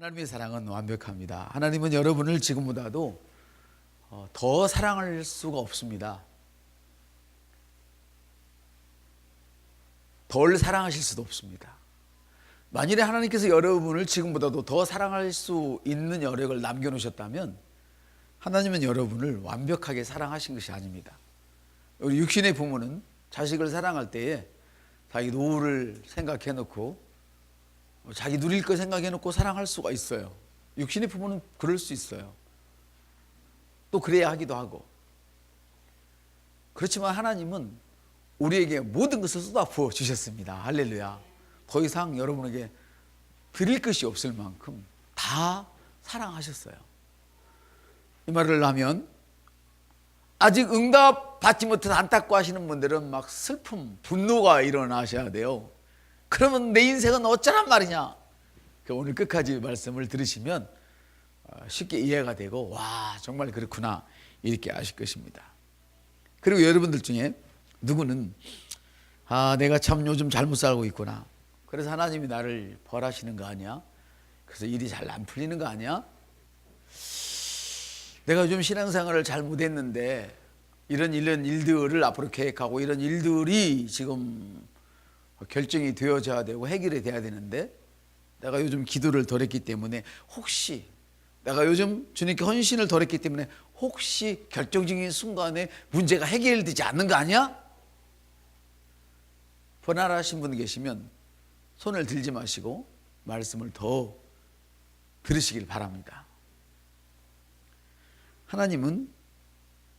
하나님의 사랑은 완벽합니다. 하나님은 여러분을 지금보다도 더 사랑할 수가 없습니다. 덜 사랑하실 수도 없습니다. 만일에 하나님께서 여러분을 지금보다도 더 사랑할 수 있는 여력을 남겨놓으셨다면 하나님은 여러분을 완벽하게 사랑하신 것이 아닙니다. 우리 육신의 부모는 자식을 사랑할 때에 자기 노후를 생각해 놓고 자기 누릴 거 생각해 놓고 사랑할 수가 있어요. 육신의 부모는 그럴 수 있어요. 또 그래야 하기도 하고. 그렇지만 하나님은 우리에게 모든 것을 쏟아부어 주셨습니다. 할렐루야. 더 이상 여러분에게 드릴 것이 없을 만큼 다 사랑하셨어요. 이 말을 하면 아직 응답 받지 못해서 안타까워하시는 분들은 막 슬픔, 분노가 일어나셔야 돼요. 그러면 내 인생은 어쩌란 말이냐. 오늘 끝까지 말씀을 들으시면 쉽게 이해가 되고 와 정말 그렇구나 이렇게 아실 것입니다. 그리고 여러분들 중에 누구는 내가 참 요즘 잘못 살고 있구나. 그래서 하나님이 나를 벌하시는 거 아니야? 그래서 일이 잘 안 풀리는 거 아니야? 내가 요즘 신앙생활을 잘못했는데 이런 일들을 앞으로 계획하고 이런 일들이 지금 결정이 되어져야 되고 해결이 돼야 되는데 내가 요즘 기도를 덜 했기 때문에 혹시 내가 요즘 주님께 헌신을 덜 했기 때문에 혹시 결정적인 순간에 문제가 해결되지 않는 거 아니야? 번활하신 분 계시면 손을 들지 마시고 말씀을 더 들으시길 바랍니다. 하나님은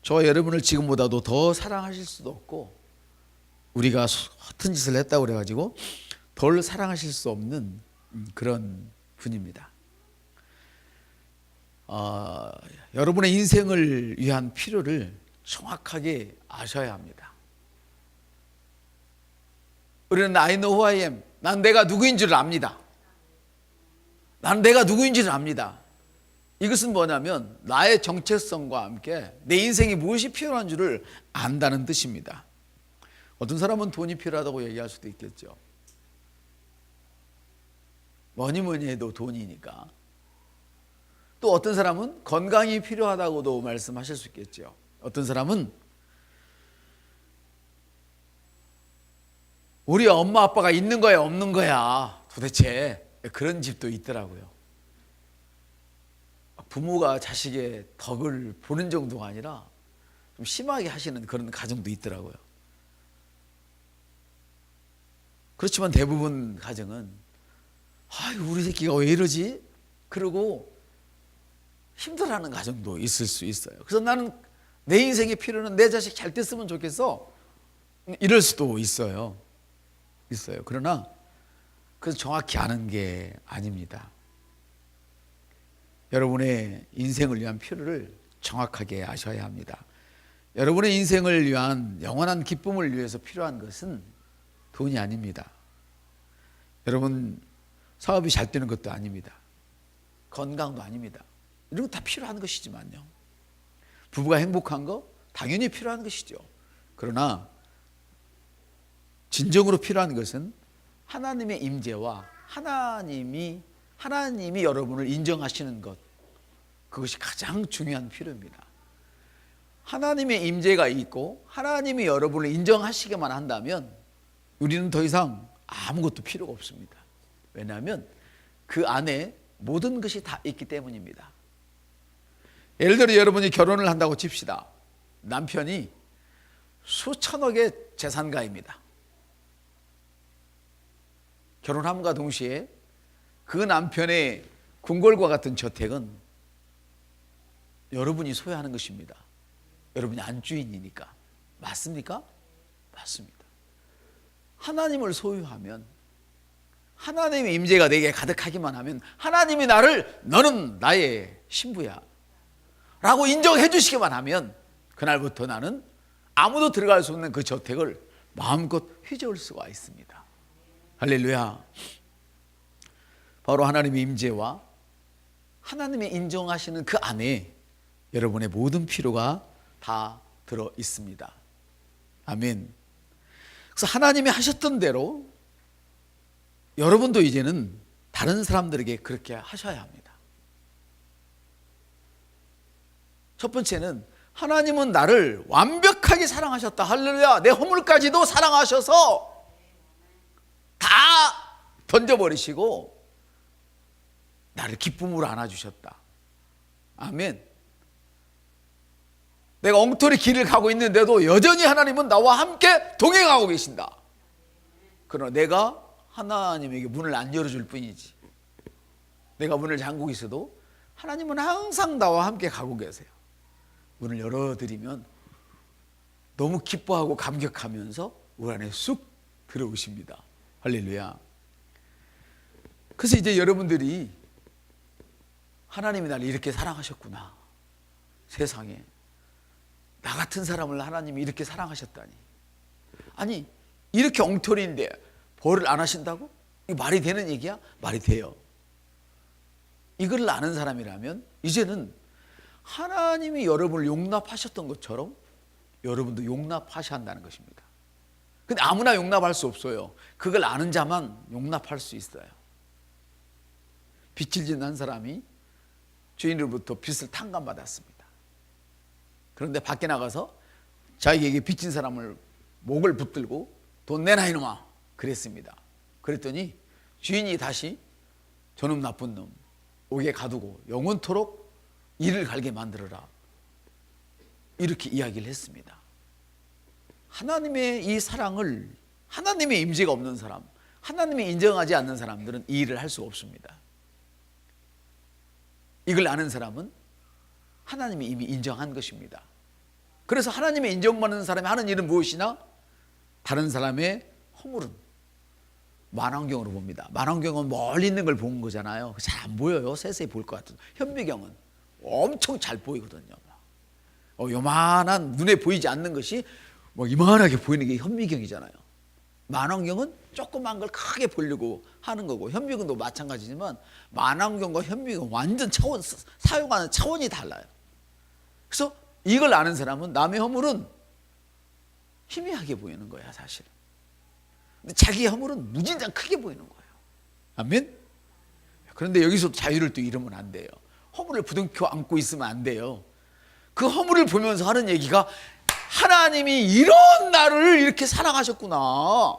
저와 여러분을 지금보다도 더 사랑하실 수도 없고 우리가 허튼 짓을 했다고 그래가지고 덜 사랑하실 수 없는 그런 분입니다. 여러분의 인생을 위한 필요를 정확하게 아셔야 합니다. 우리는 I know who I am. 난 내가 누구인 줄 압니다. 난 내가 누구인 줄 압니다. 이것은 뭐냐면 나의 정체성과 함께 내 인생이 무엇이 필요한 줄을 안다는 뜻입니다. 어떤 사람은 돈이 필요하다고 얘기할 수도 있겠죠. 뭐니 해도 돈이니까. 또 어떤 사람은 건강이 필요하다고도 말씀하실 수 있겠죠. 어떤 사람은 우리 엄마 아빠가 있는 거야 없는 거야 도대체 그런 집도 있더라고요. 부모가 자식의 덕을 보는 정도가 아니라 좀 심하게 하시는 그런 가정도 있더라고요. 그렇지만 대부분 가정은 우리 새끼가 왜 이러지? 그러고 힘들어하는 가정도 있을 수 있어요. 그래서 나는 내 인생의 필요는 내 자식 잘 됐으면 좋겠어 이럴 수도 있어요. 그러나 그건 정확히 아는 게 아닙니다. 여러분의 인생을 위한 필요를 정확하게 아셔야 합니다. 여러분의 인생을 위한 영원한 기쁨을 위해서 필요한 것은 돈이 아닙니다. 여러분 사업이 잘 되는 것도 아닙니다. 건강도 아닙니다. 이런 거 다 필요한 것이지만요. 부부가 행복한 거 당연히 필요한 것이죠. 그러나 진정으로 필요한 것은 하나님의 임재와 하나님이 여러분을 인정하시는 것, 그것이 가장 중요한 필요입니다. 하나님의 임재가 있고 하나님이 여러분을 인정하시게만 한다면 우리는 더 이상 아무것도 필요가 없습니다. 왜냐하면 그 안에 모든 것이 다 있기 때문입니다. 예를 들어 여러분이 결혼을 한다고 칩시다. 남편이 수천억의 재산가입니다. 결혼함과 동시에 그 남편의 궁궐과 같은 저택은 여러분이 소유하는 것입니다. 여러분이 안주인이니까. 맞습니까? 맞습니다. 하나님을 소유하면 하나님의 임재가 내게 가득하기만 하면 하나님이 너는 나의 신부야 라고 인정해 주시기만 하면 그날부터 나는 아무도 들어갈 수 없는 그 저택을 마음껏 휘저을 수가 있습니다. 할렐루야. 바로 하나님의 임재와 하나님의 인정하시는 그 안에 여러분의 모든 필요가 다 들어 있습니다. 아멘. 그래서 하나님이 하셨던 대로 여러분도 이제는 다른 사람들에게 그렇게 하셔야 합니다. 첫 번째는 하나님은 나를 완벽하게 사랑하셨다. 할렐루야. 내 허물까지도 사랑하셔서 다 던져버리시고 나를 기쁨으로 안아주셨다. 아멘. 내가 엉터리 길을 가고 있는데도 여전히 하나님은 나와 함께 동행하고 계신다. 그러나 내가 하나님에게 문을 안 열어줄 뿐이지. 내가 문을 잠그고 있어도 하나님은 항상 나와 함께 가고 계세요. 문을 열어드리면 너무 기뻐하고 감격하면서 우리 안에 쑥 들어오십니다. 할렐루야. 그래서 이제 여러분들이 하나님이 나를 이렇게 사랑하셨구나. 세상에 나 같은 사람을 하나님이 이렇게 사랑하셨다니. 아니 이렇게 엉터리인데 벌을 안 하신다고? 이거 말이 되는 얘기야? 말이 돼요. 이걸 아는 사람이라면 이제는 하나님이 여러분을 용납하셨던 것처럼 여러분도 용납하셔야 한다는 것입니다. 근데 아무나 용납할 수 없어요. 그걸 아는 자만 용납할 수 있어요. 빚을 진 한 사람이 주인으로부터 빚을 탕감받았습니다. 그런데 밖에 나가서 자기에게 빚진 사람을 목을 붙들고 돈 내놔 이놈아 그랬습니다. 그랬더니 주인이 다시 저놈 나쁜 놈 옥에 가두고 영원토록 이를 갈게 만들어라 이렇게 이야기를 했습니다. 하나님의 이 사랑을 하나님의 임재가 없는 사람, 하나님이 인정하지 않는 사람들은 이 일을 할 수가 없습니다. 이걸 아는 사람은 하나님이 이미 인정한 것입니다. 그래서 하나님의 인정받는 사람이 하는 일은 무엇이냐? 다른 사람의 허물은 만원경으로 봅니다. 만원경은 멀리 있는 걸 보는 거잖아요. 잘 안 보여요. 세세히 볼 것 같은. 현미경은 엄청 잘 보이거든요. 요만한 눈에 보이지 않는 것이 뭐 이만하게 보이는 게 현미경이잖아요. 만원경은 조그만 걸 크게 보려고 하는 거고, 현미경도 마찬가지지만 만원경과 현미경 완전 차원, 사용하는 차원이 달라요. 그래서 이걸 아는 사람은 남의 허물은 희미하게 보이는 거야 사실. 근데 자기의 허물은 무진장 크게 보이는 거예요. 아멘? 그런데 여기서 자유를 또 잃으면 안 돼요. 허물을 부둥켜 안고 있으면 안 돼요. 그 허물을 보면서 하는 얘기가 하나님이 이런 나를 이렇게 사랑하셨구나.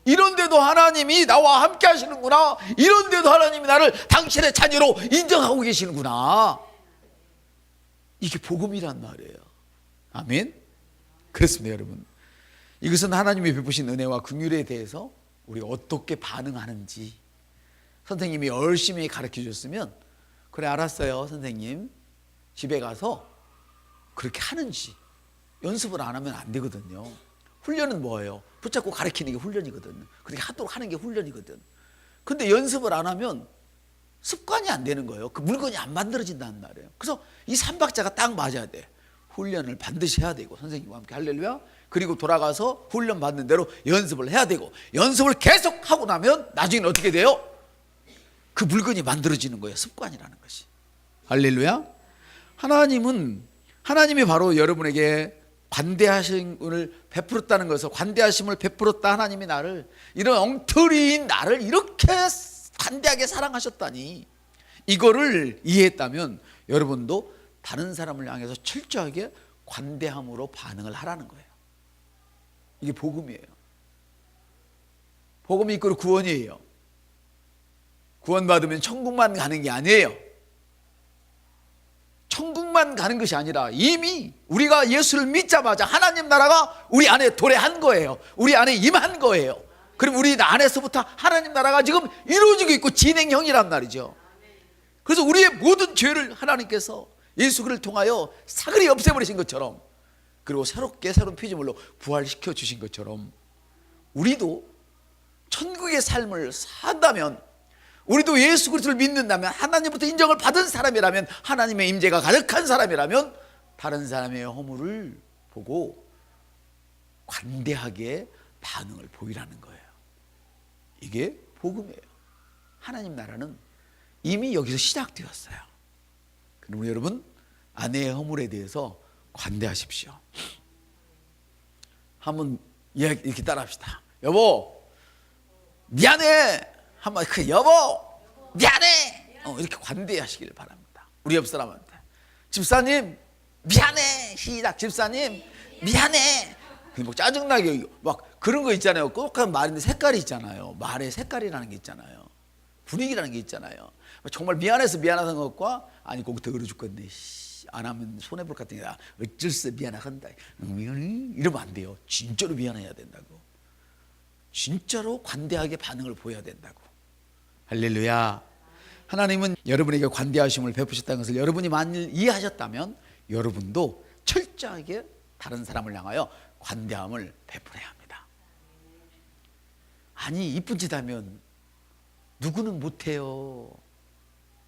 이런데도 하나님이 나와 함께 하시는구나. 이런데도 하나님이 나를 당신의 자녀로 인정하고 계시는구나. 이게 복음이란 말이에요. 아멘? 그렇습니다 여러분. 이것은 하나님이 베푸신 은혜와 긍휼에 대해서 우리가 어떻게 반응하는지 선생님이 열심히 가르쳐 줬으면 그래 알았어요 선생님 집에 가서 그렇게 하는지 연습을 안 하면 안 되거든요. 훈련은 뭐예요? 붙잡고 가르치는 게 훈련이거든요. 그렇게 하도록 하는 게 훈련이거든. 근데 연습을 안 하면 습관이 안 되는 거예요. 그 물건이 안 만들어진다는 말이에요. 그래서 이 3박자가 딱 맞아야 돼. 훈련을 반드시 해야 되고 선생님과 함께 할렐루야. 그리고 돌아가서 훈련 받는 대로 연습을 해야 되고 연습을 계속 하고 나면 나중에는 어떻게 돼요? 그 물건이 만들어지는 거예요. 습관이라는 것이. 할렐루야. 하나님이 바로 여러분에게 관대하심을 베풀었다는 것을, 관대하심을 베풀었다. 하나님이 나를, 이런 엉터리인 나를 이렇게 관대하게 사랑하셨다니, 이거를 이해했다면 여러분도 다른 사람을 향해서 철저하게 관대함으로 반응을 하라는 거예요. 이게 복음이에요. 복음이 이끌어 구원이에요. 구원받으면 천국만 가는 게 아니에요. 천국만 가는 것이 아니라 이미 우리가 예수를 믿자마자 하나님 나라가 우리 안에 도래한 거예요. 우리 안에 임한 거예요. 그럼 우리 안에서부터 하나님 나라가 지금 이루어지고 있고 진행형이란 말이죠. 그래서 우리의 모든 죄를 하나님께서 예수 그리스도를 통하여 사그리 없애버리신 것처럼, 그리고 새로운 피조물로 부활시켜 주신 것처럼 우리도 천국의 삶을 산다면, 우리도 예수 그리스도를 믿는다면, 하나님부터 인정을 받은 사람이라면, 하나님의 임재가 가득한 사람이라면 다른 사람의 허물을 보고 관대하게 반응을 보이라는 거예요. 이게 복음이에요. 하나님 나라는 이미 여기서 시작되었어요. 그럼 여러분, 아내의 허물에 대해서 관대하십시오. 한번 이렇게 따라합시다. 여보 미안해. 한번 여보 미안해. 이렇게 관대하시길 바랍니다. 우리 옆 사람한테 집사님 미안해. 시작. 집사님 미안해. 뭐 짜증나게 막 그런 거 있잖아요. 꼭한 말인데 색깔이 있잖아요. 말의 색깔이라는 게 있잖아요. 분위기라는 게 있잖아요. 정말 미안해서 미안하다는 것과 아니 거기 더러워 죽겠네. 안 하면 손해볼 것 같으니까 어쩔 수 없어 미안하다. 미안해. 이러면 안 돼요. 진짜로 미안해야 된다고. 진짜로 관대하게 반응을 보여야 된다고. 할렐루야. 하나님은 여러분에게 관대하심을 베푸셨다는 것을 여러분이 만일 이해하셨다면 여러분도 철저하게 다른 사람을 향하여 관대함을 베풀어야 합니다. 아니 이쁜 짓 하면 누구는 못해요.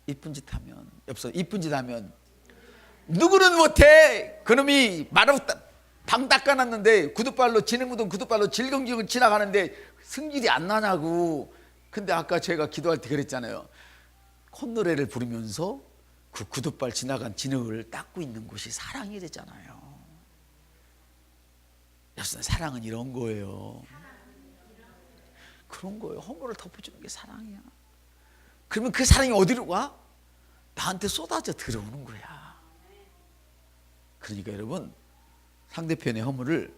이쁜 짓 하면 옆서 이쁜 짓 하면 누구는 못해. 그놈이 말로 방 닦아놨는데 구두발로 지는 묻은 구두발로 질겅질겅 지나가는데 승질이 안 나냐고. 근데 아까 제가 기도할 때 그랬잖아요. 콧노래를 부르면서 그 구두발 지나간 진흙을 닦고 있는 곳이 사랑이 되잖아요. 여러분 사랑은 이런 거예요. 그런 거예요. 허물을 덮어주는 게 사랑이야. 그러면 그 사랑이 어디로 가? 나한테 쏟아져 들어오는 거야. 그러니까 여러분 상대편의 허물을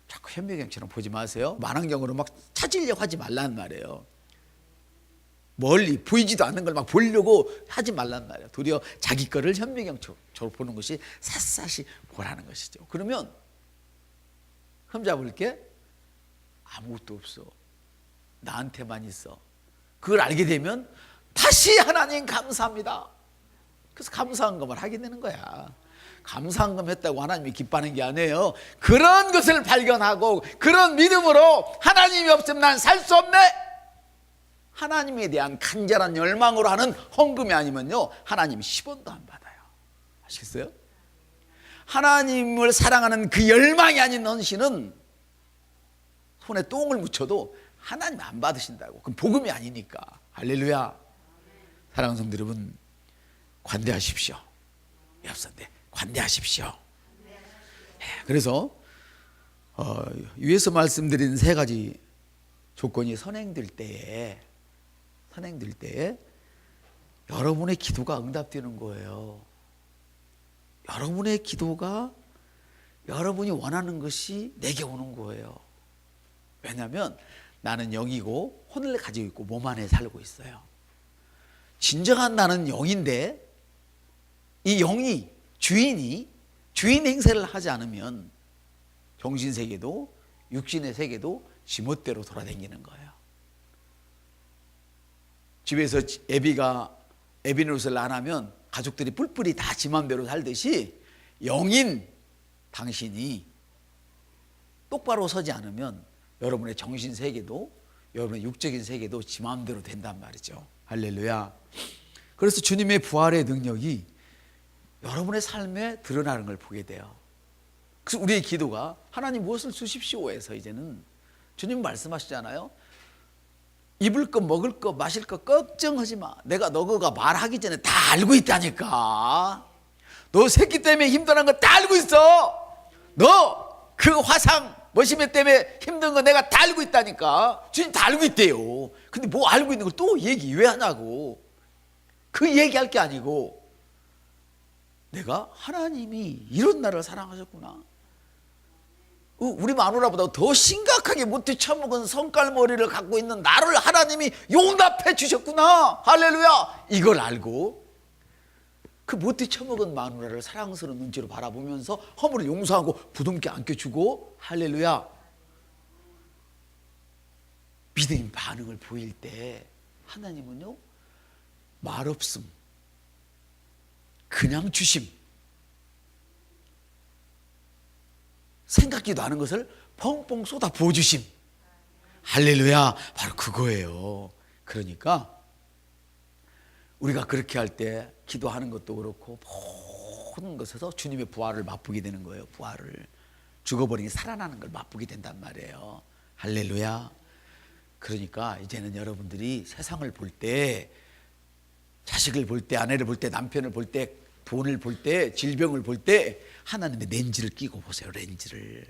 자꾸 현미경처럼 보지 마세요. 만환경으로 막 찾으려고 하지 말란 말이에요. 멀리 보이지도 않는 걸 막 보려고 하지 말란 말이에요. 도리어 자기 거를 현미경처럼 보는 것이 샅샅이 보라는 것이죠. 그러면 흠잡을 게 아무것도 없어. 나한테만 있어. 그걸 알게 되면 다시 하나님 감사합니다. 그래서 감사한 것만 하게 되는 거야. 감사한 것 했다고 하나님이 기뻐하는 게 아니에요. 그런 것을 발견하고 그런 믿음으로 하나님이 없으면 난 살 수 없네. 하나님에 대한 간절한 열망으로 하는 헌금이 아니면요 하나님 10원도 안 받아요. 아시겠어요? 하나님을 사랑하는 그 열망이 아닌 헌신은 손에 똥을 묻혀도 하나님 안 받으신다고. 그럼 복음이 아니니까. 할렐루야. 사랑하는 성도 여러분, 관대하십시오. 옆선대 관대하십시오. 그래서 위에서 말씀드린 세 가지 조건이 선행될 때에 여러분의 기도가 응답되는 거예요. 여러분의 기도가 여러분이 원하는 것이 내게 오는 거예요. 왜냐하면 나는 영이고 혼을 가지고 있고 몸 안에 살고 있어요. 진정한 나는 영인데 이 영이 주인 행세를 하지 않으면 정신세계도 육신의 세계도 지멋대로 돌아다니는 거예요. 집에서 애비 노릇을 안 하면 가족들이 뿔뿔이 다 지 맘대로 살듯이 영인 당신이 똑바로 서지 않으면 여러분의 정신세계도 여러분의 육적인 세계도 지 맘대로 된단 말이죠. 할렐루야. 그래서 주님의 부활의 능력이 여러분의 삶에 드러나는 걸 보게 돼요. 그래서 우리의 기도가 하나님 무엇을 주십시오 해서 이제는 주님 말씀하시잖아요. 입을 거 먹을 거 마실 거 걱정하지 마. 내가 너가 말하기 전에 다 알고 있다니까. 너 새끼 때문에 힘들어하는 거 다 알고 있어. 너 그 화상 머시매 때문에 힘든 거 내가 다 알고 있다니까. 주님 다 알고 있대요. 근데 뭐 알고 있는 걸 또 얘기 왜 하냐고. 그 얘기할 게 아니고 내가 하나님이 이런 나를 사랑하셨구나. 우리 마누라보다 더 심각하게 못해 처먹은 성깔머리를 갖고 있는 나를 하나님이 용납해 주셨구나. 할렐루야. 이걸 알고 그 못해 처먹은 마누라를 사랑스러운 눈치로 바라보면서 허물을 용서하고 부둥켜 안겨주고 할렐루야. 믿음의 반응을 보일 때 하나님은요 말없음, 그냥 주심, 생각지도 않은 것을 펑펑 쏟아 부어주심. 할렐루야. 바로 그거예요. 그러니까 우리가 그렇게 할 때 기도하는 것도 그렇고 모든 것에서 주님의 부활을 맛보게 되는 거예요. 부활을 죽어버리니 살아나는 걸 맛보게 된단 말이에요. 할렐루야. 그러니까 이제는 여러분들이 세상을 볼 때, 자식을 볼 때, 아내를 볼 때, 남편을 볼 때, 돈을 볼 때, 질병을 볼 때 하나님의 렌즈를 끼고 보세요. 렌즈를.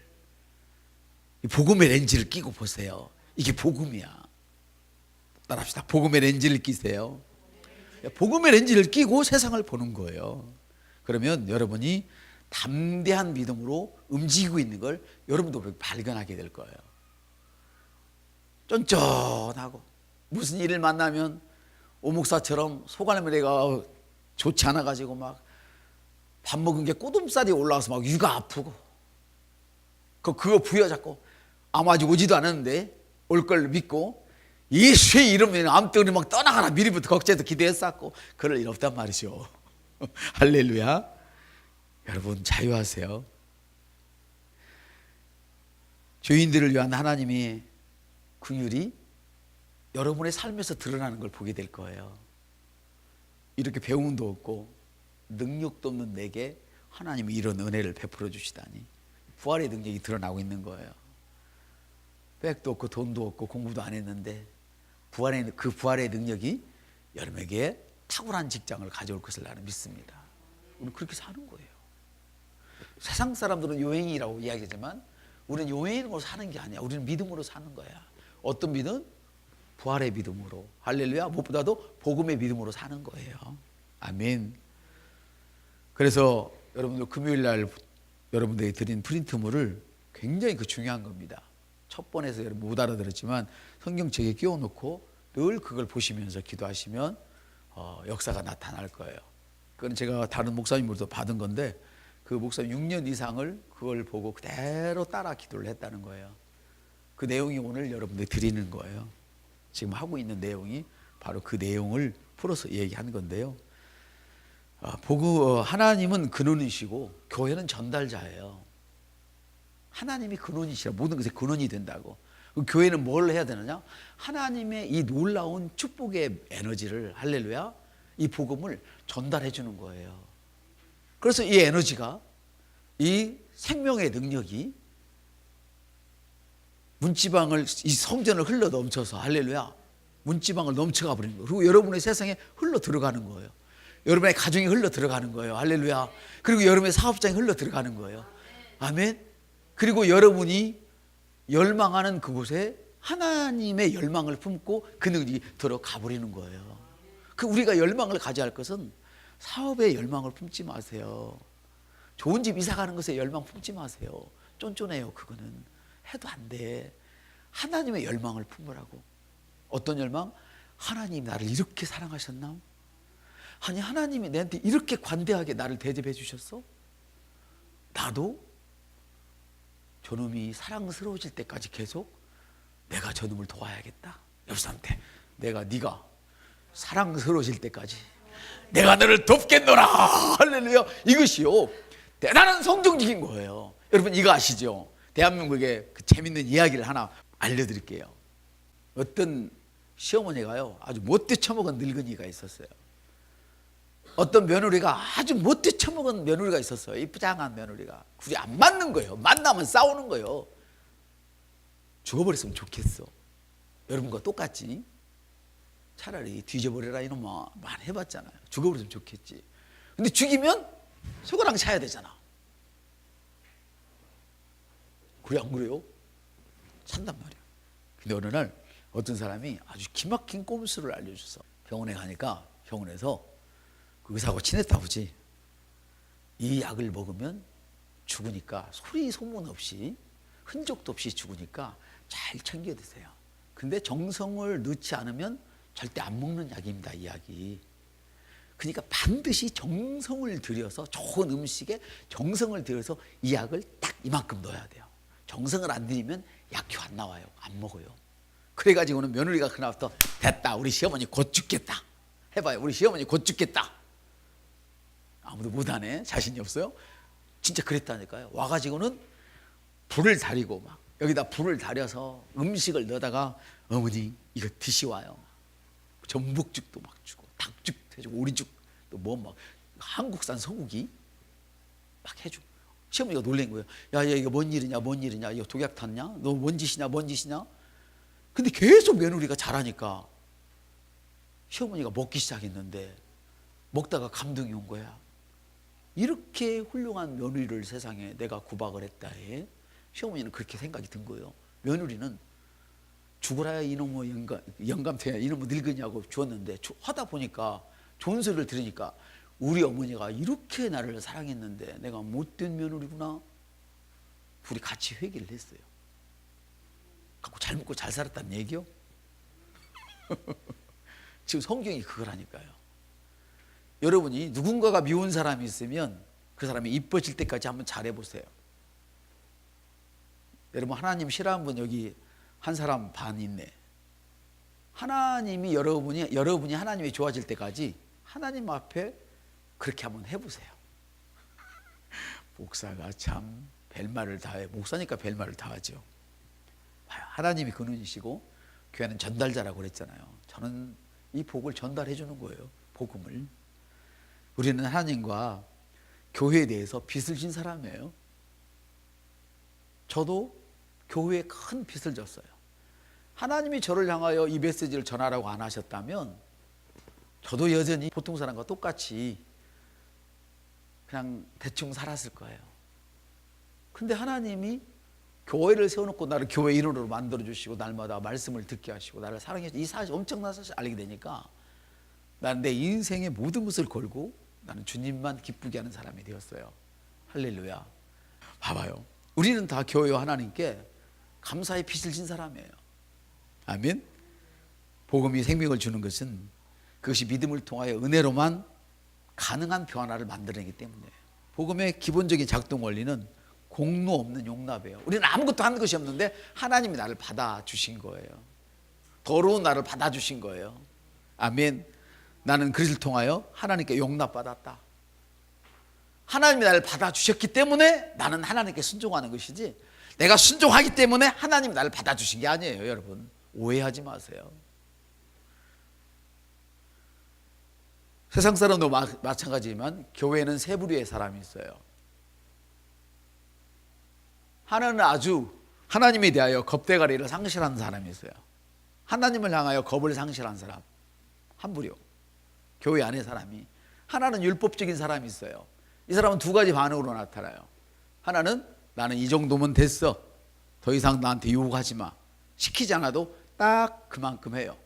복음의 렌즈를 끼고 보세요. 이게 복음이야. 따라합시다. 복음의 렌즈를 끼세요. 복음의 렌즈를 끼고 세상을 보는 거예요. 그러면 여러분이 담대한 믿음으로 움직이고 있는 걸 여러분도 발견하게 될 거예요. 쫀쫀하고 무슨 일을 만나면 오목사처럼 속안에 내가 좋지 않아 가지고 막 밥 먹은 게 꼬둠살이 올라와서 막 위가 아프고 그거 부여잡고 아무 아직 오지도 않았는데 올 걸 믿고 예수의 이름으로 암덩어리 막 떠나가라 미리부터 걱정해서 기대했었고 그럴 일 없단 말이죠. 할렐루야. 여러분 자유하세요. 죄인들을 위한 하나님의 긍휼이 여러분의 삶에서 드러나는 걸 보게 될 거예요. 이렇게 배움도 없고 능력도 없는 내게 하나님이 이런 은혜를 베풀어 주시다니 부활의 능력이 드러나고 있는 거예요. 백도 없고 돈도 없고 공부도 안 했는데 그 부활의 능력이 여러분에게 탁월한 직장을 가져올 것을 나는 믿습니다. 우리는 그렇게 사는 거예요. 세상 사람들은 요행이라고 이야기하지만 우리는 요행으로 사는 게 아니야. 우리는 믿음으로 사는 거야. 어떤 믿음? 부활의 믿음으로. 할렐루야. 무엇보다도 복음의 믿음으로 사는 거예요. 아멘. 그래서 여러분들 금요일 날 여러분들이 드린 프린트물을 굉장히 중요한 겁니다. 첫 번에서 여러분 못 알아들었지만 성경책에 끼워놓고 늘 그걸 보시면서 기도하시면 역사가 나타날 거예요. 그건 제가 다른 목사님으로도 받은 건데 그 목사님 6년 이상을 그걸 보고 그대로 따라 기도를 했다는 거예요. 그 내용이 오늘 여러분들 드리는 거예요. 지금 하고 있는 내용이 바로 그 내용을 풀어서 얘기하는 건데요. 하나님은 근원이시고 교회는 전달자예요. 하나님이 근원이시라 모든 것의 근원이 된다고. 교회는 뭘 해야 되느냐? 하나님의 이 놀라운 축복의 에너지를 할렐루야 이 복음을 전달해 주는 거예요. 그래서 이 에너지가 이 생명의 능력이 문지방을 이 성전을 흘러 넘쳐서 할렐루야 문지방을 넘쳐가 버리는 거예요. 그리고 여러분의 세상에 흘러 들어가는 거예요. 여러분의 가정에 흘러 들어가는 거예요. 할렐루야. 그리고 여러분의 사업장에 흘러 들어가는 거예요. 아멘. 그리고 여러분이 열망하는 그곳에 하나님의 열망을 품고 그 능력이 들어가 버리는 거예요. 우리가 열망을 가져야 할 것은 사업에 열망을 품지 마세요. 좋은 집 이사 가는 것에 열망 품지 마세요. 쫀쫀해요. 그거는 해도 안 돼. 하나님의 열망을 품으라고. 어떤 열망? 하나님 나를 이렇게 사랑하셨나? 아니 하나님이 내한테 이렇게 관대하게 나를 대접해 주셨어? 나도 저놈이 사랑스러워질 때까지 계속 내가 저놈을 도와야겠다. 옆 사람한테 네가 사랑스러워질 때까지 내가 너를 돕겠노라. 할렐루야. 이것이요 대단한 성경적인 거예요. 여러분 이거 아시죠? 대한민국에 그 재밌는 이야기를 하나 알려드릴게요. 어떤 시어머니가요 아주 못 뛰쳐먹은 늙은이가 있었어요. 어떤 며느리가 아주 못 뛰쳐먹은 며느리가 있었어요. 이쁘장한 며느리가. 둘이 안 맞는 거예요. 만나면 싸우는 거예요. 죽어버렸으면 좋겠어. 여러분과 똑같지? 차라리 뒤져버려라 이놈아 많이 해봤잖아요. 죽어버렸으면 좋겠지. 근데 죽이면 소가랑 차야 되잖아. 그래 안 그래요? 산단 말이야. 근데 어느 날 어떤 사람이 아주 기막힌 꼼수를 알려줬어. 병원에 가니까 병원에서 그 의사하고 친했다 보지. 이 약을 먹으면 죽으니까 소리 소문 없이 흔적도 없이 죽으니까 잘 챙겨 드세요. 근데 정성을 넣지 않으면 절대 안 먹는 약입니다. 이 약이. 그러니까 반드시 정성을 들여서 좋은 음식에 정성을 들여서 이 약을 딱 이만큼 넣어야 돼요. 정성을 안 들이면 약효 안 나와요. 안 먹어요. 그래가지고는 며느리가 그날부터 됐다. 우리 시어머니 곧 죽겠다. 해봐요. 우리 시어머니 곧 죽겠다. 아무도 못하네. 자신이 없어요. 진짜 그랬다니까요. 와가지고는 불을 다리고 막 여기다 불을 다려서 음식을 넣다가 어머니 이거 드시와요. 전복죽도 막 주고 닭죽 해주고 오리죽 또 뭐 막 한국산 소고기 막 해주고 시어머니가 놀란 거예요. 야 이거 뭔 일이냐 이거 독약 탔냐? 너 뭔 짓이냐? 근데 계속 며느리가 잘하니까 시어머니가 먹기 시작했는데 먹다가 감동이 온 거야. 이렇게 훌륭한 며느리를 세상에 내가 구박을 했다 해. 시어머니는 그렇게 생각이 든 거예요. 며느리는 죽으라야 이놈의 영감태야 이놈의 늙으냐고 주었는데 하다 보니까 좋은 소리를 들으니까 우리 어머니가 이렇게 나를 사랑했는데 내가 못된 며느리구나. 둘이 같이 회개를 했어요. 갖고 잘 먹고 잘 살았다는 얘기요? 지금 성경이 그거라니까요. 여러분이 누군가가 미운 사람이 있으면 그 사람이 이뻐질 때까지 한번 잘해보세요. 여러분, 하나님 싫어하는 분 여기 한 사람 반 있네. 하나님이 여러분이 하나님이 좋아질 때까지 하나님 앞에 그렇게 한번 해보세요. 목사가 참 벨말을 다해. 목사니까 벨말을 다하죠. 하나님이 근원이시고 교회는 전달자라고 그랬잖아요. 저는 이 복을 전달해 주는 거예요. 복음을. 우리는 하나님과 교회에 대해서 빚을 진 사람이에요. 저도 교회에 큰 빚을 졌어요. 하나님이 저를 향하여 이 메시지를 전하라고 안 하셨다면 저도 여전히 보통 사람과 똑같이 그냥 대충 살았을 거예요. 근데 하나님이 교회를 세워놓고 나를 교회 일원으로 만들어주시고 날마다 말씀을 듣게 하시고 나를 사랑해 주시고 이 사실, 엄청난 사실 알게 되니까 나는 내 인생의 모든 것을 걸고 나는 주님만 기쁘게 하는 사람이 되었어요. 할렐루야. 봐봐요. 우리는 다 교회와 하나님께 감사의 빚을 진 사람이에요. 아멘. 복음이 생명을 주는 것은 그것이 믿음을 통하여 은혜로만 가능한 변화를 만들어내기 때문에 복음의 기본적인 작동 원리는 공로 없는 용납이에요. 우리는 아무것도 하는 것이 없는데 하나님이 나를 받아주신 거예요. 더러운 나를 받아주신 거예요. 아멘. 나는 그것을 통하여 하나님께 용납받았다. 하나님이 나를 받아주셨기 때문에 나는 하나님께 순종하는 것이지 내가 순종하기 때문에 하나님이 나를 받아주신 게 아니에요. 여러분, 오해하지 마세요. 세상 사람도 마찬가지지만 교회에는 세 부류의 사람이 있어요. 하나는 아주 하나님에 대하여 겁대가리를 상실한 사람이 있어요. 하나님을 향하여 겁을 상실한 사람 한 부류, 교회 안의 사람이. 하나는 율법적인 사람이 있어요. 이 사람은 두 가지 반응으로 나타나요. 하나는 나는 이 정도면 됐어, 더 이상 나한테 유혹하지 마, 시키지 않아도 딱 그만큼 해요.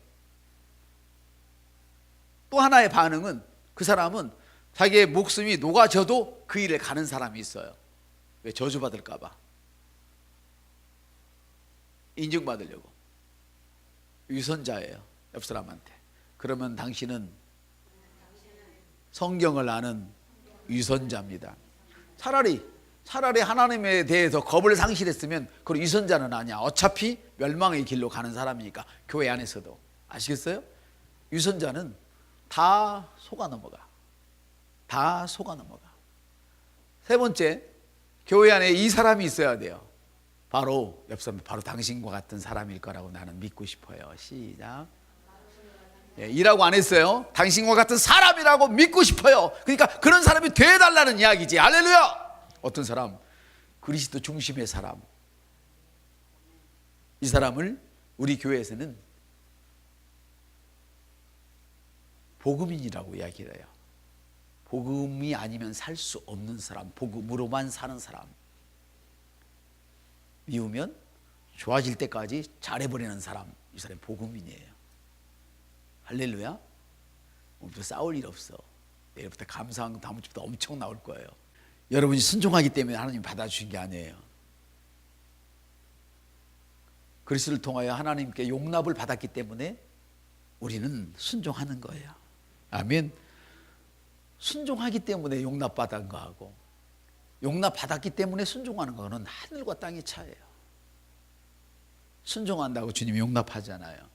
또 하나의 반응은 그 사람은 자기의 목숨이 녹아져도 그 일에 가는 사람이 있어요. 왜? 저주받을까 봐, 인정받으려고. 유선자예요, 옆 사람한테. 그러면 당신은 성경을 아는 유선자입니다. 차라리 하나님에 대해서 겁을 상실했으면 그건 유선자는 아니야. 어차피 멸망의 길로 가는 사람이니까. 교회 안에서도 아시겠어요? 유선자는 다 속아 넘어가. 다 속아 넘어가. 세 번째, 교회 안에 이 사람이 있어야 돼요. 바로 옆 사람, 바로 당신과 같은 사람일 거라고 나는 믿고 싶어요. 시작. 예, 이라고 안 했어요. 당신과 같은 사람이라고 믿고 싶어요. 그러니까 그런 사람이 되어달라는 이야기지. 할렐루야. 어떤 사람? 그리스도 중심의 사람. 이 사람을 우리 교회에서는 복음인이라고 이야기를 해요. 복음이 아니면 살 수 없는 사람, 복음으로만 사는 사람. 미우면 좋아질 때까지 잘해버리는 사람, 이 사람이 복음인이에요. 할렐루야. 오늘부터 싸울 일 없어. 내일부터 감사한 거 다음 주부터 엄청 나올 거예요. 여러분이 순종하기 때문에 하나님이 받아주신 게 아니에요. 그리스도를 통하여 하나님께 용납을 받았기 때문에 우리는 순종하는 거예요. 아멘. 순종하기 때문에 용납받은 거하고 용납받았기 때문에 순종하는 거는 하늘과 땅의 차이예요. 순종한다고 주님이 용납하잖아요.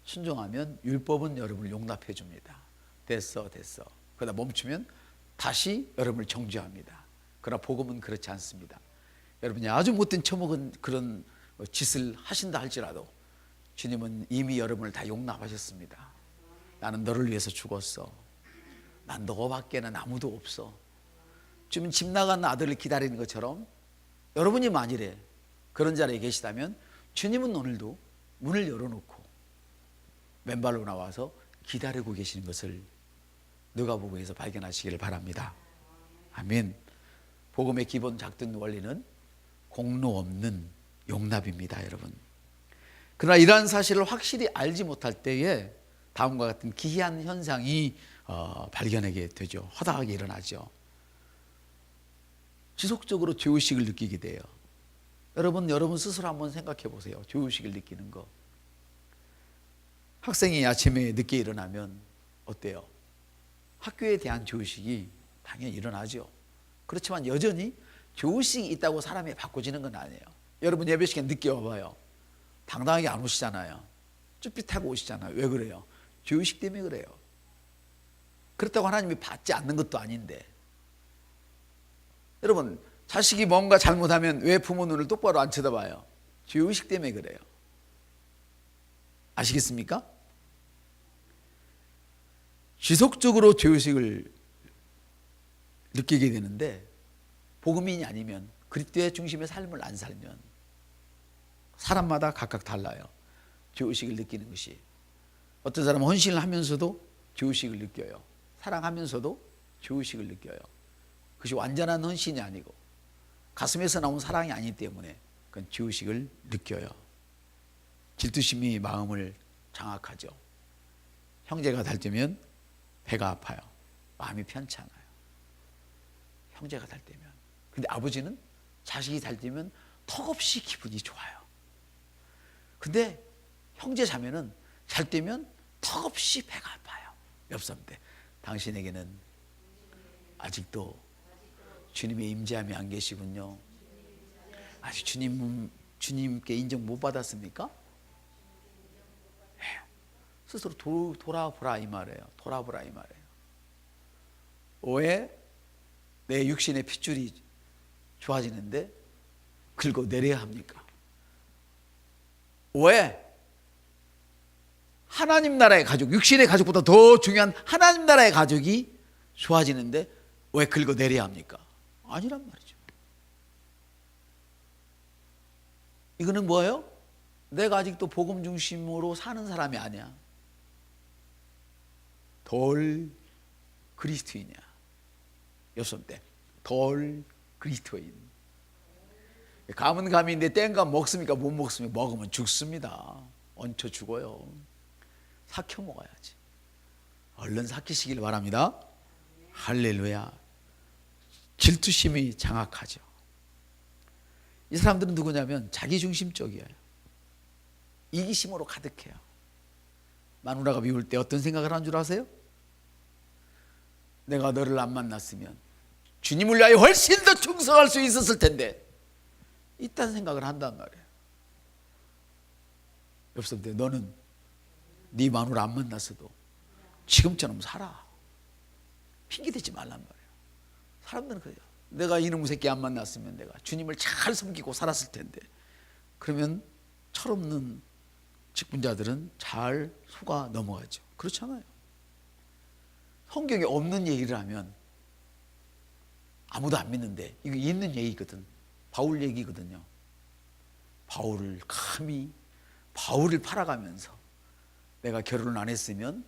순종하면 율법은 여러분을 용납해 줍니다. 됐어. 그러다 멈추면 다시 여러분을 정죄합니다. 그러나 복음은 그렇지 않습니다. 여러분이 아주 못된 처먹은 그런 짓을 하신다 할지라도 주님은 이미 여러분을 다 용납하셨습니다. 나는 너를 위해서 죽었어. 난 너밖에는 아무도 없어. 지금 집 나간 아들을 기다리는 것처럼 여러분이 만일에 그런 자리에 계시다면 주님은 오늘도 문을 열어놓고 맨발로 나와서 기다리고 계시는 것을 누가복음에서 발견하시기를 바랍니다. 아멘. 복음의 기본 작동 원리는 공로 없는 용납입니다, 여러분. 그러나 이러한 사실을 확실히 알지 못할 때에 다음과 같은 기이한 현상이 발견하게 되죠. 허다하게 일어나죠. 지속적으로 죄의식을 느끼게 돼요. 여러분 스스로 한번 생각해 보세요. 죄의식을 느끼는 거. 학생이 아침에 늦게 일어나면 어때요? 학교에 대한 죄의식이 당연히 일어나죠. 그렇지만 여전히 죄의식이 있다고 사람이 바꿔지는 건 아니에요. 여러분 예배 시간에 늦게 와봐요. 당당하게 안 오시잖아요. 쭈삣하고 오시잖아요. 왜 그래요? 죄의식 때문에 그래요. 그렇다고 하나님이 받지 않는 것도 아닌데. 여러분 자식이 뭔가 잘못하면 왜 부모 눈을 똑바로 안 쳐다봐요? 죄의식 때문에 그래요. 아시겠습니까? 지속적으로 죄의식을 느끼게 되는데 복음인이 아니면 그리스도의 중심의 삶을 안 살면 사람마다 각각 달라요. 죄의식을 느끼는 것이. 어떤 사람은 헌신을 하면서도 죄의식을 느껴요. 사랑하면서도 죄의식을 느껴요. 그것이 완전한 헌신이 아니고 가슴에서 나온 사랑이 아니기 때문에 그건 죄의식을 느껴요. 질투심이 마음을 장악하죠. 형제가 달되면 배가 아파요. 마음이 편치 않아요. 형제가 달되면. 근데 아버지는 자식이 달되면 턱없이 기분이 좋아요. 근데 형제 자매는 잘 되면 턱없이 배가 아파요. 옆 사람한테 당신에게는 아직도 주님의 임재함이 안 계시군요. 아직 주님께 인정 못 받았습니까? 네. 스스로 돌아보라 이 말이에요. 돌아보라 이 말이에요. 왜 내 육신의 핏줄이 좋아지는데 긁어내려야 합니까? 왜 하나님 나라의 가족, 육신의 가족보다 더 중요한 하나님 나라의 가족이 좋아지는데 왜 긁어내려야 합니까? 아니란 말이죠. 이거는 뭐예요? 내가 아직도 복음 중심으로 사는 사람이 아니야. 덜 그리스도인이야. 여섯 대 덜 그리스도인. 감은 감인데 땡감 먹습니까? 못 먹습니까? 먹으면 죽습니다. 얹혀 죽어요. 삭혀 먹어야지. 얼른 삭히시길 바랍니다. 할렐루야. 질투심이 장악하죠. 이 사람들은 누구냐면 자기중심적이에요. 이기심으로 가득해요. 마누라가 미울 때 어떤 생각을 하는 줄 아세요? 내가 너를 안 만났으면 주님을 위하여 훨씬 더 충성할 수 있었을 텐데 이딴 생각을 한단 말이에요. 옆사람한테 너는 네 마누라 안 만났어도 지금처럼 살아. 핑계대지 말란 말이에요. 사람들은 그래요. 내가 이놈 새끼 안 만났으면 내가 주님을 잘 섬기고 살았을 텐데. 그러면 철없는 직분자들은 잘 속아 넘어가죠. 그렇잖아요. 성경에 없는 얘기를 하면 아무도 안 믿는데 이거 있는 얘기거든. 바울 얘기거든요. 바울을 감히 바울을 팔아가면서 내가 결혼을 안 했으면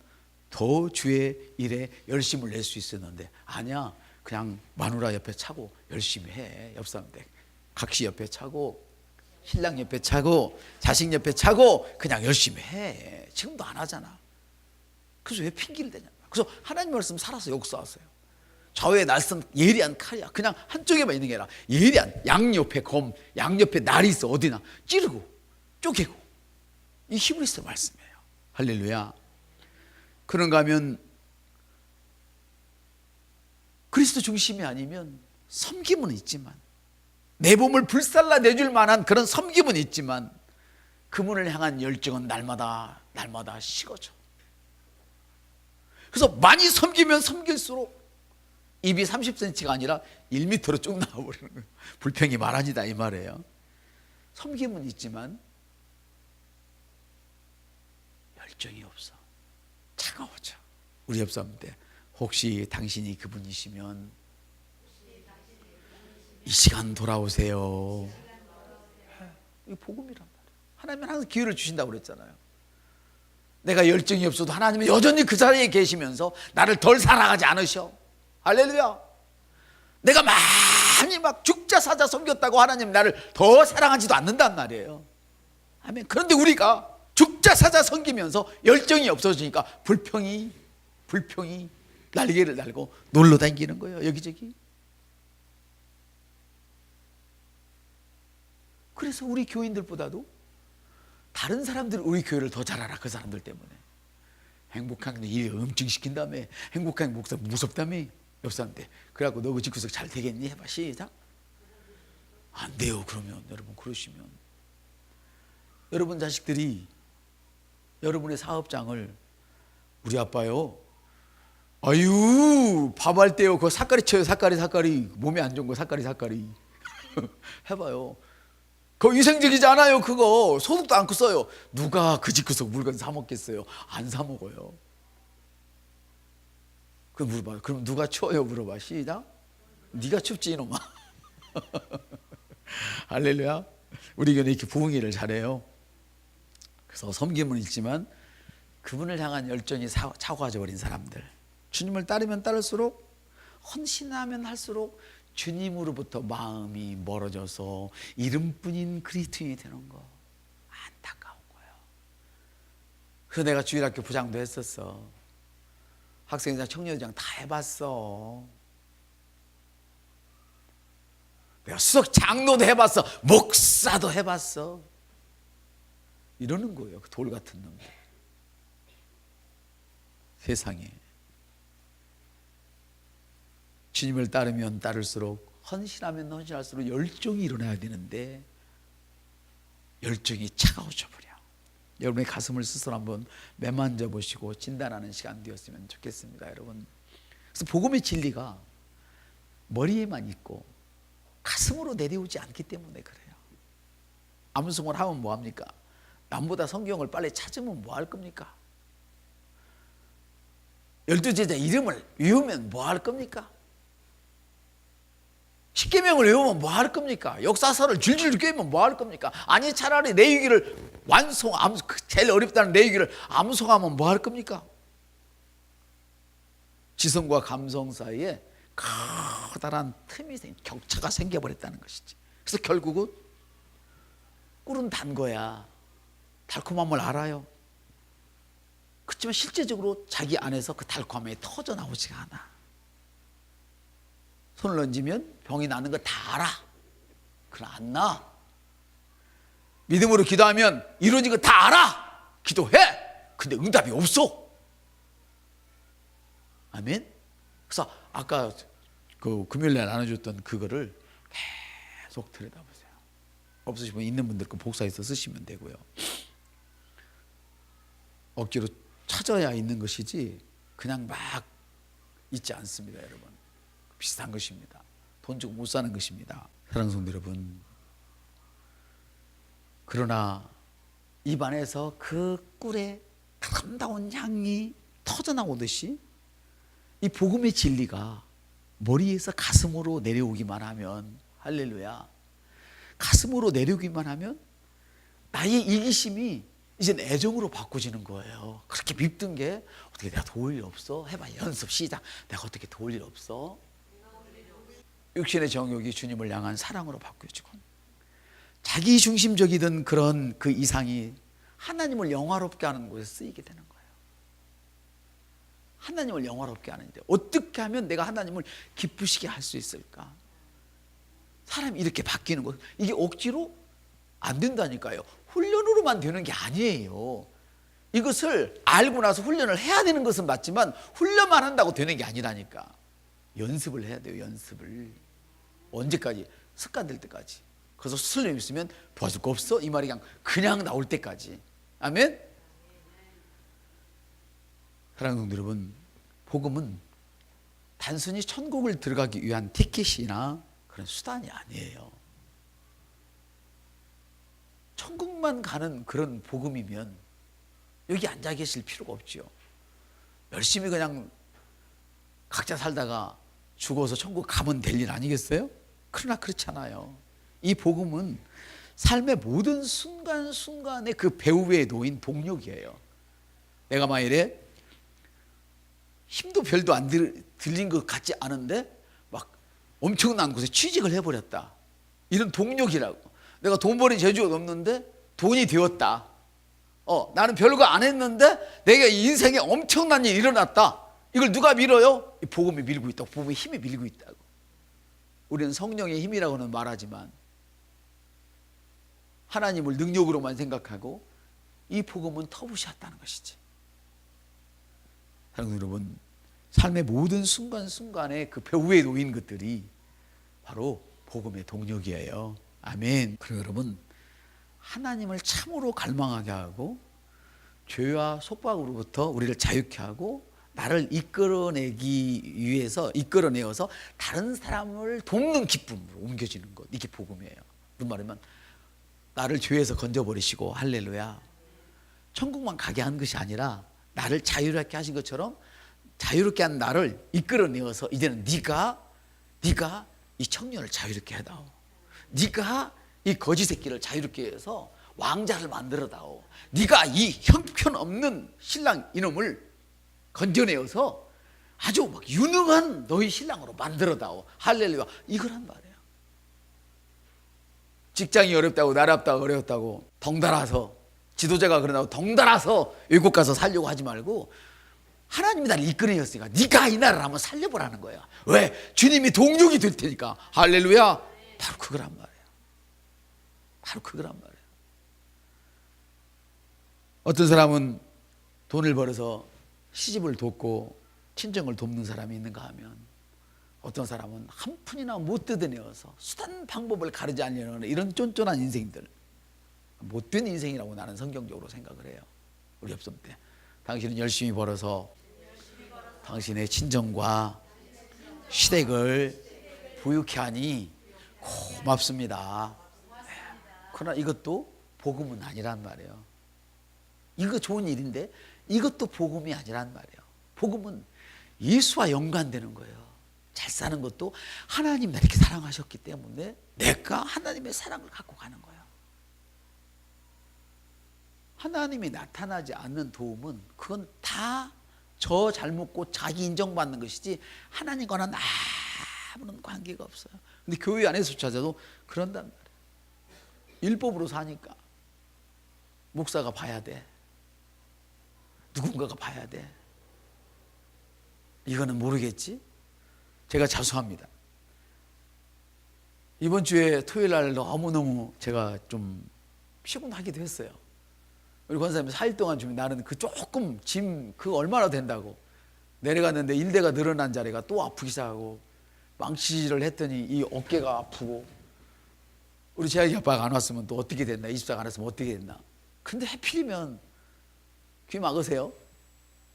더 주의 일에 열심을 낼 수 있었는데 아니야. 그냥 마누라 옆에 차고 열심히 해. 옆 사람들 각시 옆에 차고 신랑 옆에 차고 자식 옆에 차고 그냥 열심히 해. 지금도 안 하잖아. 그래서 왜 핑계를 대냐. 그래서 하나님 말씀 살아서 역사하세요. 좌우에 날선 예리한 칼이야. 그냥 한쪽에만 있는 게 아니라 예리한 양옆에 검, 양옆에 날이 있어. 어디나 찌르고 쪼개고. 이 히브리서 말씀이에요. 할렐루야. 그런가 하면 그리스도 중심이 아니면 섬김은 있지만 내 몸을 불살라 내줄 만한 그런 섬김은 있지만 그분을 향한 열정은 날마다 식어져. 그래서 많이 섬기면 섬길수록 입이 30cm가 아니라 1m로 쭉 나와버리는 거예요. 불평이 많아지다 이 말이에요. 섬김은 있지만 열정이 없어. 차가워져. 우리 옆 사람한테 혹시 당신이 그분이시면 이 시간 돌아오세요. 이게 복음이란 말이에요. 하나님은 항상 기회를 주신다고 그랬잖아요. 내가 열정이 없어도 하나님은 여전히 그 자리에 계시면서 나를 덜 사랑하지 않으셔. 할렐루야. 내가 많이 막 죽자 사자 섬겼다고 하나님 나를 더 사랑하지도 않는단 말이에요. 아멘. 그런데 우리가 죽자 사자 섬기면서 열정이 없어지니까 불평이 날개를 달고 놀러 다니는 거예요, 여기저기. 그래서 우리 교인들보다도 다른 사람들이 우리 교회를 더 잘 알아. 그 사람들 때문에. 행복한 일 엄청 시킨 다음에 행복한 목사 무섭다며 옆 사람한테. 그래갖고 너 그 집구석 잘 되겠니? 해봐. 시작. 안 돼요. 그러면 여러분 그러시면 여러분 자식들이 여러분의 사업장을 우리 아빠요, 아유 밥할 때요 그거 삿가리 쳐요. 삿가리 몸에 안 좋은 거 삿가리 해봐요. 그거 위생적이지 않아요. 그거 소득도 않고 써요. 누가 그 집구석 물건 사 먹겠어요? 안 사 먹어요. 그럼 물어봐요. 그럼 누가 쳐요? 물어봐. 시작. 네가 춥지 이놈아. 할렐루야. 우리 교회는 이렇게 부흥회를 잘해요. 그래서 섬김은 있지만 그분을 향한 열정이 차가워져 버린 사람들, 주님을 따르면 따를수록, 헌신하면 할수록 주님으로부터 마음이 멀어져서 이름뿐인 그리스도인이 되는 거 안타까운 거예요. 그래서 내가 주일학교 부장도 했었어. 학생회장, 청년회장 다 해봤어. 내가 수석 장로도 해봤어. 목사도 해봤어. 이러는 거예요. 그 돌 같은 놈들. 세상에 주님을 따르면 따를수록, 헌신하면 헌신할수록 열정이 일어나야 되는데 열정이 차가워져 버려. 여러분의 가슴을 스스로 한번 매만져 보시고 진단하는 시간 되었으면 좋겠습니다, 여러분. 그래서 복음의 진리가 머리에만 있고 가슴으로 내려오지 않기 때문에 그래요. 암송을 하면 뭐합니까? 남보다 성경을 빨리 찾으면 뭐 할 겁니까? 12제자 이름을 외우면 뭐 할 겁니까? 십계명을 외우면 뭐 할 겁니까? 역사서를 줄줄 꿰면 뭐 할 겁니까? 아니 차라리 레위기를 제일 어렵다는 레위기를 암송하면 뭐 할 겁니까? 지성과 감성 사이에 커다란 틈이 격차가 생겨버렸다는 것이지. 그래서 결국은 꿀은 단 거야. 달콤함을 알아요. 그렇지만 실제적으로 자기 안에서 그 달콤함이 터져 나오지가 않아. 손을 얹으면 병이 나는 거 다 알아. 그러나 안 나. 믿음으로 기도하면 이루어진 거 다 알아. 기도해. 근데 응답이 없어. 아멘. 그래서 아까 그 금요일날 나눠줬던 그거를 계속 들여다보세요. 없으시면 있는 분들 그 복사해서 쓰시면 되고요. 억지로 찾아야 있는 것이지 그냥 막 있지 않습니다, 여러분. 비슷한 것입니다. 돈 주고 못 사는 것입니다. 사랑하는 성도 여러분, 그러나 입안에서 그 꿀의 아름다운 향이 터져나오듯이 이 복음의 진리가 머리에서 가슴으로 내려오기만 하면, 할렐루야, 가슴으로 내려오기만 하면 나의 이기심이 이제 애정으로 바꿔지는 거예요. 그렇게 밉던 게 어떻게 내가 도울 일 없어? 해봐. 연습 시작. 내가 어떻게 도울 일 없어? 육신의 정욕이 주님을 향한 사랑으로 바뀌어지고, 자기 중심적이던 그런 그 이상이 하나님을 영화롭게 하는 곳에 쓰이게 되는 거예요. 하나님을 영화롭게 하는데 어떻게 하면 내가 하나님을 기쁘시게 할 수 있을까? 사람이 이렇게 바뀌는 거, 이게 억지로 안 된다니까요. 훈련으로만 되는 게 아니에요. 이것을 알고 나서 훈련을 해야 되는 것은 맞지만 훈련만 한다고 되는 게 아니라니까. 연습을 해야 돼요. 연습을. 언제까지? 습관될 때까지. 그래서 수술님 있으면 도와줄 거 없어? 이 말이 그냥 나올 때까지. 아멘. 사랑하는 성도 여러분, 복음은 단순히 천국을 들어가기 위한 티켓이나 그런 수단이 아니에요. 천국만 가는 그런 복음이면 여기 앉아 계실 필요가 없죠. 열심히 그냥 각자 살다가 죽어서 천국 가면 될 일 아니겠어요? 그러나 그렇지 않아요. 이 복음은 삶의 모든 순간순간에 그 배후에 놓인 동력이에요. 내가 만일에 힘도 별도 안 들린 것 같지 않은데 막 엄청난 곳에 취직을 해버렸다. 이런 동력이라고. 내가 돈 버는 재주가 없는데 돈이 되었다. 나는 별거 안 했는데 내가 인생에 엄청난 일이 일어났다. 이걸 누가 밀어요? 이 복음이 밀고 있다고. 복음의 힘이 밀고 있다고. 우리는 성령의 힘이라고는 말하지만 하나님을 능력으로만 생각하고 이 복음은 터부시했다는 것이지. 사랑하는 여러분, 삶의 모든 순간순간에 그 배후에 놓인 것들이 바로 복음의 동력이에요. 아멘. 그리고 여러분, 하나님을 참으로 갈망하게 하고 죄와 속박으로부터 우리를 자유케 하고 나를 이끌어내어서 다른 사람을 돕는 기쁨으로 옮겨지는 것, 이게 복음이에요. 무슨 말이면 나를 죄에서 건져버리시고 할렐루야, 천국만 가게 한 것이 아니라 나를 자유롭게 하신 것처럼 자유롭게 한 나를 이끌어내어서 이제는 네가 이 청년을 자유롭게 해다오, 네가 이 거지 새끼를 자유롭게 해서 왕자를 만들어다오, 네가 이 형편없는 신랑 이놈을 건져내어서 아주 막 유능한 너희 신랑으로 만들어다오, 할렐루야, 이거란 말이에요. 직장이 어렵다고, 나랍다고, 어려웠다고 덩달아서, 지도자가 그러다고 덩달아서 외국 가서 살려고 하지 말고 하나님이 나를 이끌어내었으니까 네가 이 나라를 한번 살려보라는 거야. 왜? 주님이 동력이 될 테니까. 할렐루야. 바로 그거란 말이에요. 바로 그거란 말이에요. 어떤 사람은 돈을 벌어서 시집을 돕고 친정을 돕는 사람이 있는가 하면, 어떤 사람은 한 푼이나 못 뜯어내어서 수단 방법을 가르지 않으려는 이런 쫀쫀한 인생들, 못된 인생이라고 나는 성경적으로 생각을 해요. 우리 엽섬 때 당신은 열심히 벌어서 당신의 친정과 시댁을 부유케 하니 고맙습니다. 그러나 이것도 복음은 아니란 말이에요. 이거 좋은 일인데 이것도 복음이 아니란 말이에요. 복음은 예수와 연관되는 거예요. 잘 사는 것도 하나님 나 이렇게 사랑하셨기 때문에 내가 하나님의 사랑을 갖고 가는 거예요. 하나님이 나타나지 않는 도움은 그건 다 저 잘 먹고 자기 인정받는 것이지 하나님과는 아무런 관계가 없어요. 근데 교회 안에서 찾아도 그런단 말이에요. 율법으로 사니까 목사가 봐야 돼, 누군가가 봐야 돼. 이거는 모르겠지? 제가 자수합니다. 이번 주에 토요일 날 너무너무 제가 좀 피곤하기도 했어요. 우리 권사님이 4일 동안 주면 나는 그 조금 짐 그 얼마나 된다고 내려갔는데 일대가 늘어난 자리가 또 아프기 시작하고 망치질을 했더니 이 어깨가 아프고, 우리 재학이 아빠가 안 왔으면 또 어떻게 됐나, 24가 안 왔으면 어떻게 됐나. 근데 하필이면 귀 막으세요.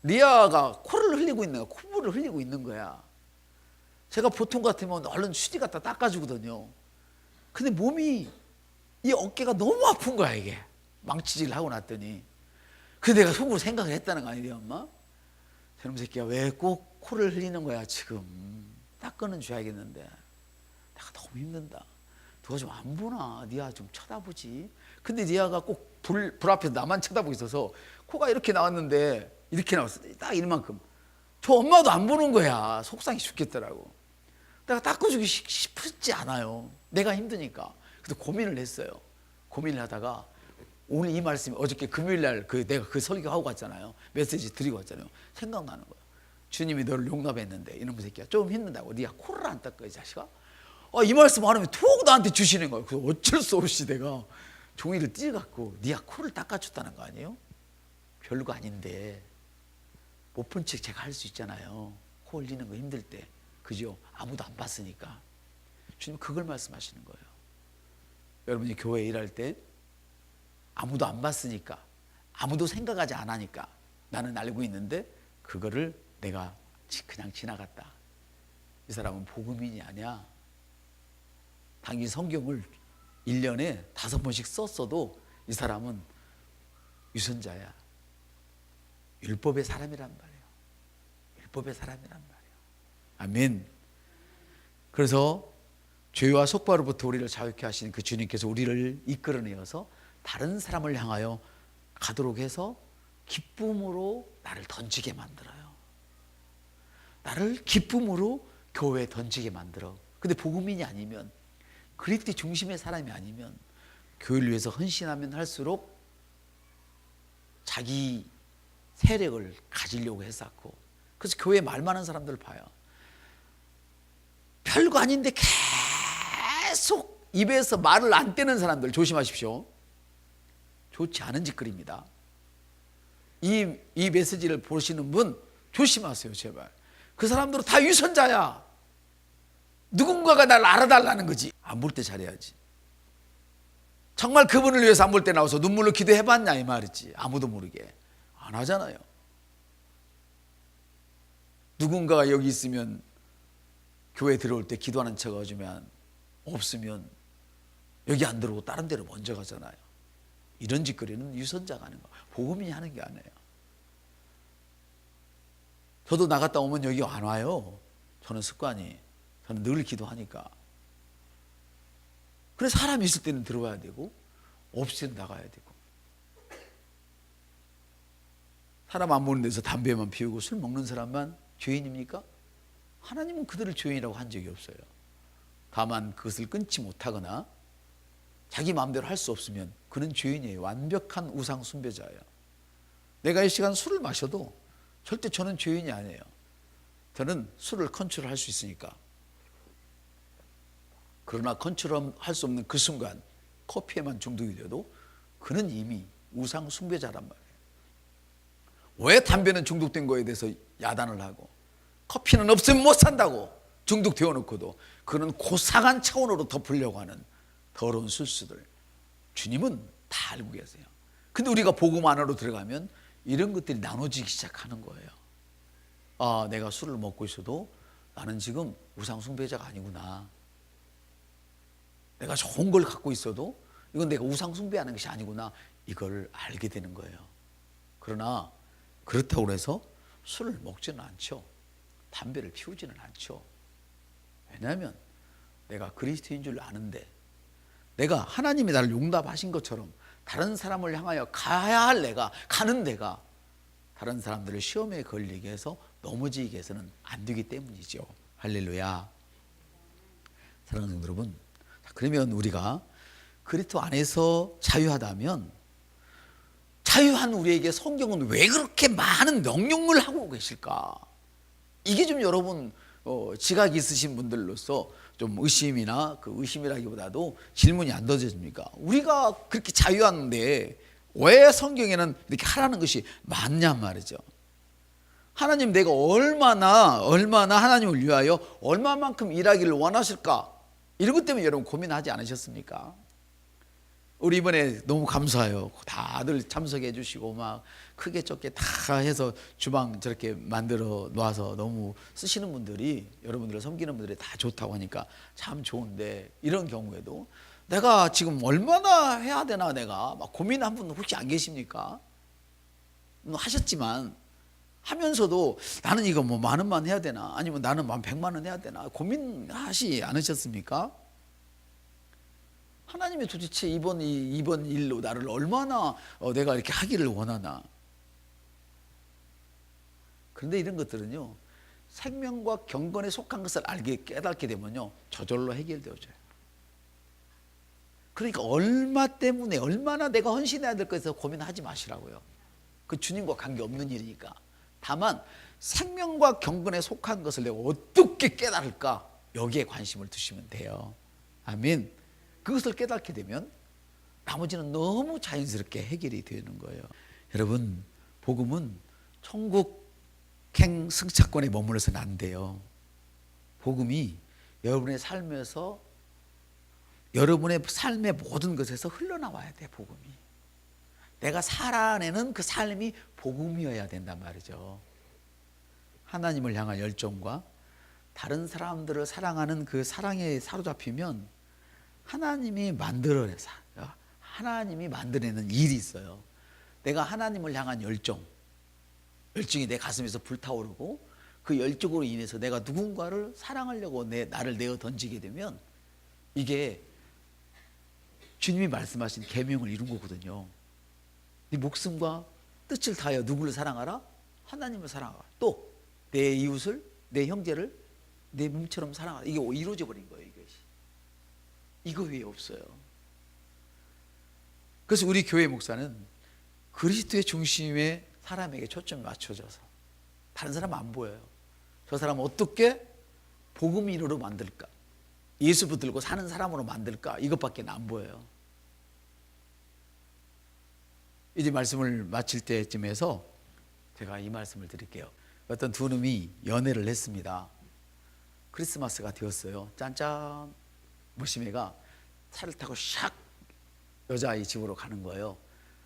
리아가 코를 흘리고 있는 거야. 콧물을 흘리고 있는 거야. 제가 보통 같으면 얼른 휴지 갖다 닦아주거든요. 근데 몸이, 이 어깨가 너무 아픈 거야 이게. 망치질 하고 났더니. 근데 내가 속으로 생각을 했다는 거 아니에요, 엄마? 저놈 새끼야 왜 꼭 코를 흘리는 거야 지금. 닦아는 줘야겠는데 내가 너무 힘든다. 누가 좀 안 보나? 니아 좀 쳐다보지. 근데 니아가 꼭 불 앞에서 나만 쳐다보고 있어서 코가 이렇게 나왔는데, 이렇게 나왔어. 딱 이만큼. 저 엄마도 안 보는 거야. 속상해 죽겠더라고. 내가 닦아주기 싶지 않아요. 내가 힘드니까. 그래서 고민을 했어요. 고민을 하다가 오늘 이 말씀이, 어저께 금요일날 내가 그 설교하고 갔잖아요. 메시지 드리고 갔잖아요. 생각나는 거야. 주님이 너를 용납했는데 이놈의 새끼야 좀 힘든다고 네가 코를 안 닦아 이 자식아? 이 말씀 안 하면 툭 나한테 주시는 거예요. 그래서 어쩔 수 없이 내가 종이를 찢어갖고 네가 코를 닦아줬다는 거 아니에요? 별거 아닌데 못 본 척 제가 할 수 있잖아요. 코 흘리는 거 힘들 때. 그죠? 아무도 안 봤으니까. 주님 그걸 말씀하시는 거예요. 여러분이 교회 일할 때 아무도 안 봤으니까, 아무도 생각하지 않으니까 나는 알고 있는데 그거를 내가 그냥 지나갔다. 이 사람은 복음인이 아니야. 당연히 성경을 1년에 5번씩 썼어도 이 사람은 유선자야. 율법의 사람이란 말이에요. 율법의 사람이란 말이에요. 아멘. 그래서 죄와 속박으로부터 우리를 자유케 하신 그 주님께서 우리를 이끌어내어서 다른 사람을 향하여 가도록 해서 기쁨으로 나를 던지게 만들어요. 나를 기쁨으로 교회에 던지게 만들어. 근데 복음인이 아니면, 그리스도 중심의 사람이 아니면 교회를 위해서 헌신하면 할수록 자기 세력을 가지려고 했었고, 그래서 교회 말 많은 사람들 봐요. 별거 아닌데 계속 입에서 말을 안 떼는 사람들 조심하십시오. 좋지 않은 짓거리입니다. 이 메시지를 보시는 분 조심하세요, 제발. 그 사람들은 다 위선자야. 누군가가 날 알아달라는 거지. 안 볼 때 잘해야지. 정말 그분을 위해서 안 볼 때 나와서 눈물로 기도해봤냐 이 말이지. 아무도 모르게 안 하잖아요. 누군가가 여기 있으면 교회 들어올 때 기도하는 척 해주면, 없으면 여기 안 들어오고 다른 데로 먼저 가잖아요. 이런 짓거리는 위선자가 하는 거, 복음이 하는 게 아니에요. 저도 나갔다 오면 여기 안 와요. 저는 습관이, 저는 늘 기도하니까. 그래서 사람이 있을 때는 들어와야 되고 없을 때는 나가야 되고. 사람 안 보는 데서 담배만 피우고 술 먹는 사람만 죄인입니까? 하나님은 그들을 죄인이라고 한 적이 없어요. 다만 그것을 끊지 못하거나 자기 마음대로 할 수 없으면 그는 죄인이에요. 완벽한 우상 숭배자예요. 내가 이 시간 술을 마셔도 절대 저는 죄인이 아니에요. 저는 술을 컨트롤할 수 있으니까. 그러나 컨트롤할 수 없는 그 순간 커피에만 중독이 돼도 그는 이미 우상 숭배자란 말이에요. 왜 담배는 중독된 거에 대해서 야단을 하고 커피는 없으면 못 산다고 중독되어 놓고도 그는 고상한 차원으로 덮으려고 하는 더러운 술수들, 주님은 다 알고 계세요. 근데 우리가 복음 안으로 들어가면 이런 것들이 나눠지기 시작하는 거예요. 아, 내가 술을 먹고 있어도 나는 지금 우상 숭배자가 아니구나. 내가 좋은 걸 갖고 있어도 이건 내가 우상 숭배하는 것이 아니구나. 이걸 알게 되는 거예요. 그러나 그렇다고 해서 술을 먹지는 않죠. 담배를 피우지는 않죠. 왜냐하면 내가 그리스도인 줄 아는데, 내가 하나님이 나를 용납하신 것처럼 다른 사람을 향하여 가야 할 내가, 가는 데가 다른 사람들을 시험에 걸리게 해서 넘어지게 해서는 안 되기 때문이죠. 할렐루야. 사랑하는 성도 여러분, 그러면 우리가 그리스도 안에서 자유하다면, 자유한 우리에게 성경은 왜 그렇게 많은 명령을 하고 계실까? 이게 좀 여러분 지각이 있으신 분들로서 좀 의심이나, 그 의심이라기보다도 질문이 안 던져집니까? 우리가 그렇게 자유한데 왜 성경에는 이렇게 하라는 것이 많냔 말이죠. 하나님, 내가 얼마나 하나님을 위하여 얼마만큼 일하기를 원하실까? 이런 것 때문에 여러분 고민하지 않으셨습니까? 우리 이번에 너무 감사해요. 다들 참석해 주시고 막 크게 좁게 다 해서 주방 저렇게 만들어 놓아서 너무 쓰시는 분들이, 여러분들을 섬기는 분들이 다 좋다고 하니까 참 좋은데, 이런 경우에도 내가 지금 얼마나 해야 되나 내가 막 고민한 분 혹시 안 계십니까? 하셨지만 하면서도 나는 이거 뭐 10,000원 해야 되나, 아니면 나는 100만 원 해야 되나 고민하시 않으셨습니까? 하나님이 도대체 이번 일로 나를 얼마나 내가 이렇게 하기를 원하나. 그런데 이런 것들은요, 생명과 경건에 속한 것을 깨닫게 되면요, 저절로 해결되어져요. 그러니까 얼마 때문에 얼마나 내가 헌신해야 될 것에서 고민하지 마시라고요. 그 주님과 관계없는 일이니까. 다만 생명과 경건에 속한 것을 내가 어떻게 깨달을까, 여기에 관심을 두시면 돼요. 아멘. 그것을 깨닫게 되면 나머지는 너무 자연스럽게 해결이 되는 거예요. 여러분, 복음은 천국행 승차권에 머물러서는 안 돼요. 복음이 여러분의 삶에서, 여러분의 삶의 모든 것에서 흘러나와야 돼. 복음이 내가 살아내는 그 삶이 복음이어야 된단 말이죠. 하나님을 향한 열정과 다른 사람들을 사랑하는 그 사랑에 사로잡히면 하나님이 만들어내는 일이 있어요. 내가 하나님을 향한 열정이 내 가슴에서 불타오르고, 그 열정으로 인해서 내가 누군가를 사랑하려고 나를 내어 던지게 되면 이게 주님이 말씀하신 계명을 이룬 거거든요. 네 목숨과 뜻을 다하여 누구를 사랑하라? 하나님을 사랑하라. 또 내 이웃을, 내 형제를 내 몸처럼 사랑하라. 이게 이루어져 버린 거예요. 이거 외에 없어요. 그래서 우리 교회 목사는 그리스도의 중심에 사람에게 초점이 맞춰져서 다른 사람은 안 보여요. 저 사람은 어떻게 복음인으로 만들까? 예수 붙들고 사는 사람으로 만들까? 이것밖에 안 보여요. 이제 말씀을 마칠 때쯤에서 제가 이 말씀을 드릴게요. 어떤 두 놈이 연애를 했습니다. 크리스마스가 되었어요. 짠짠. 무심해가 차를 타고 샥 여자아이 집으로 가는 거예요.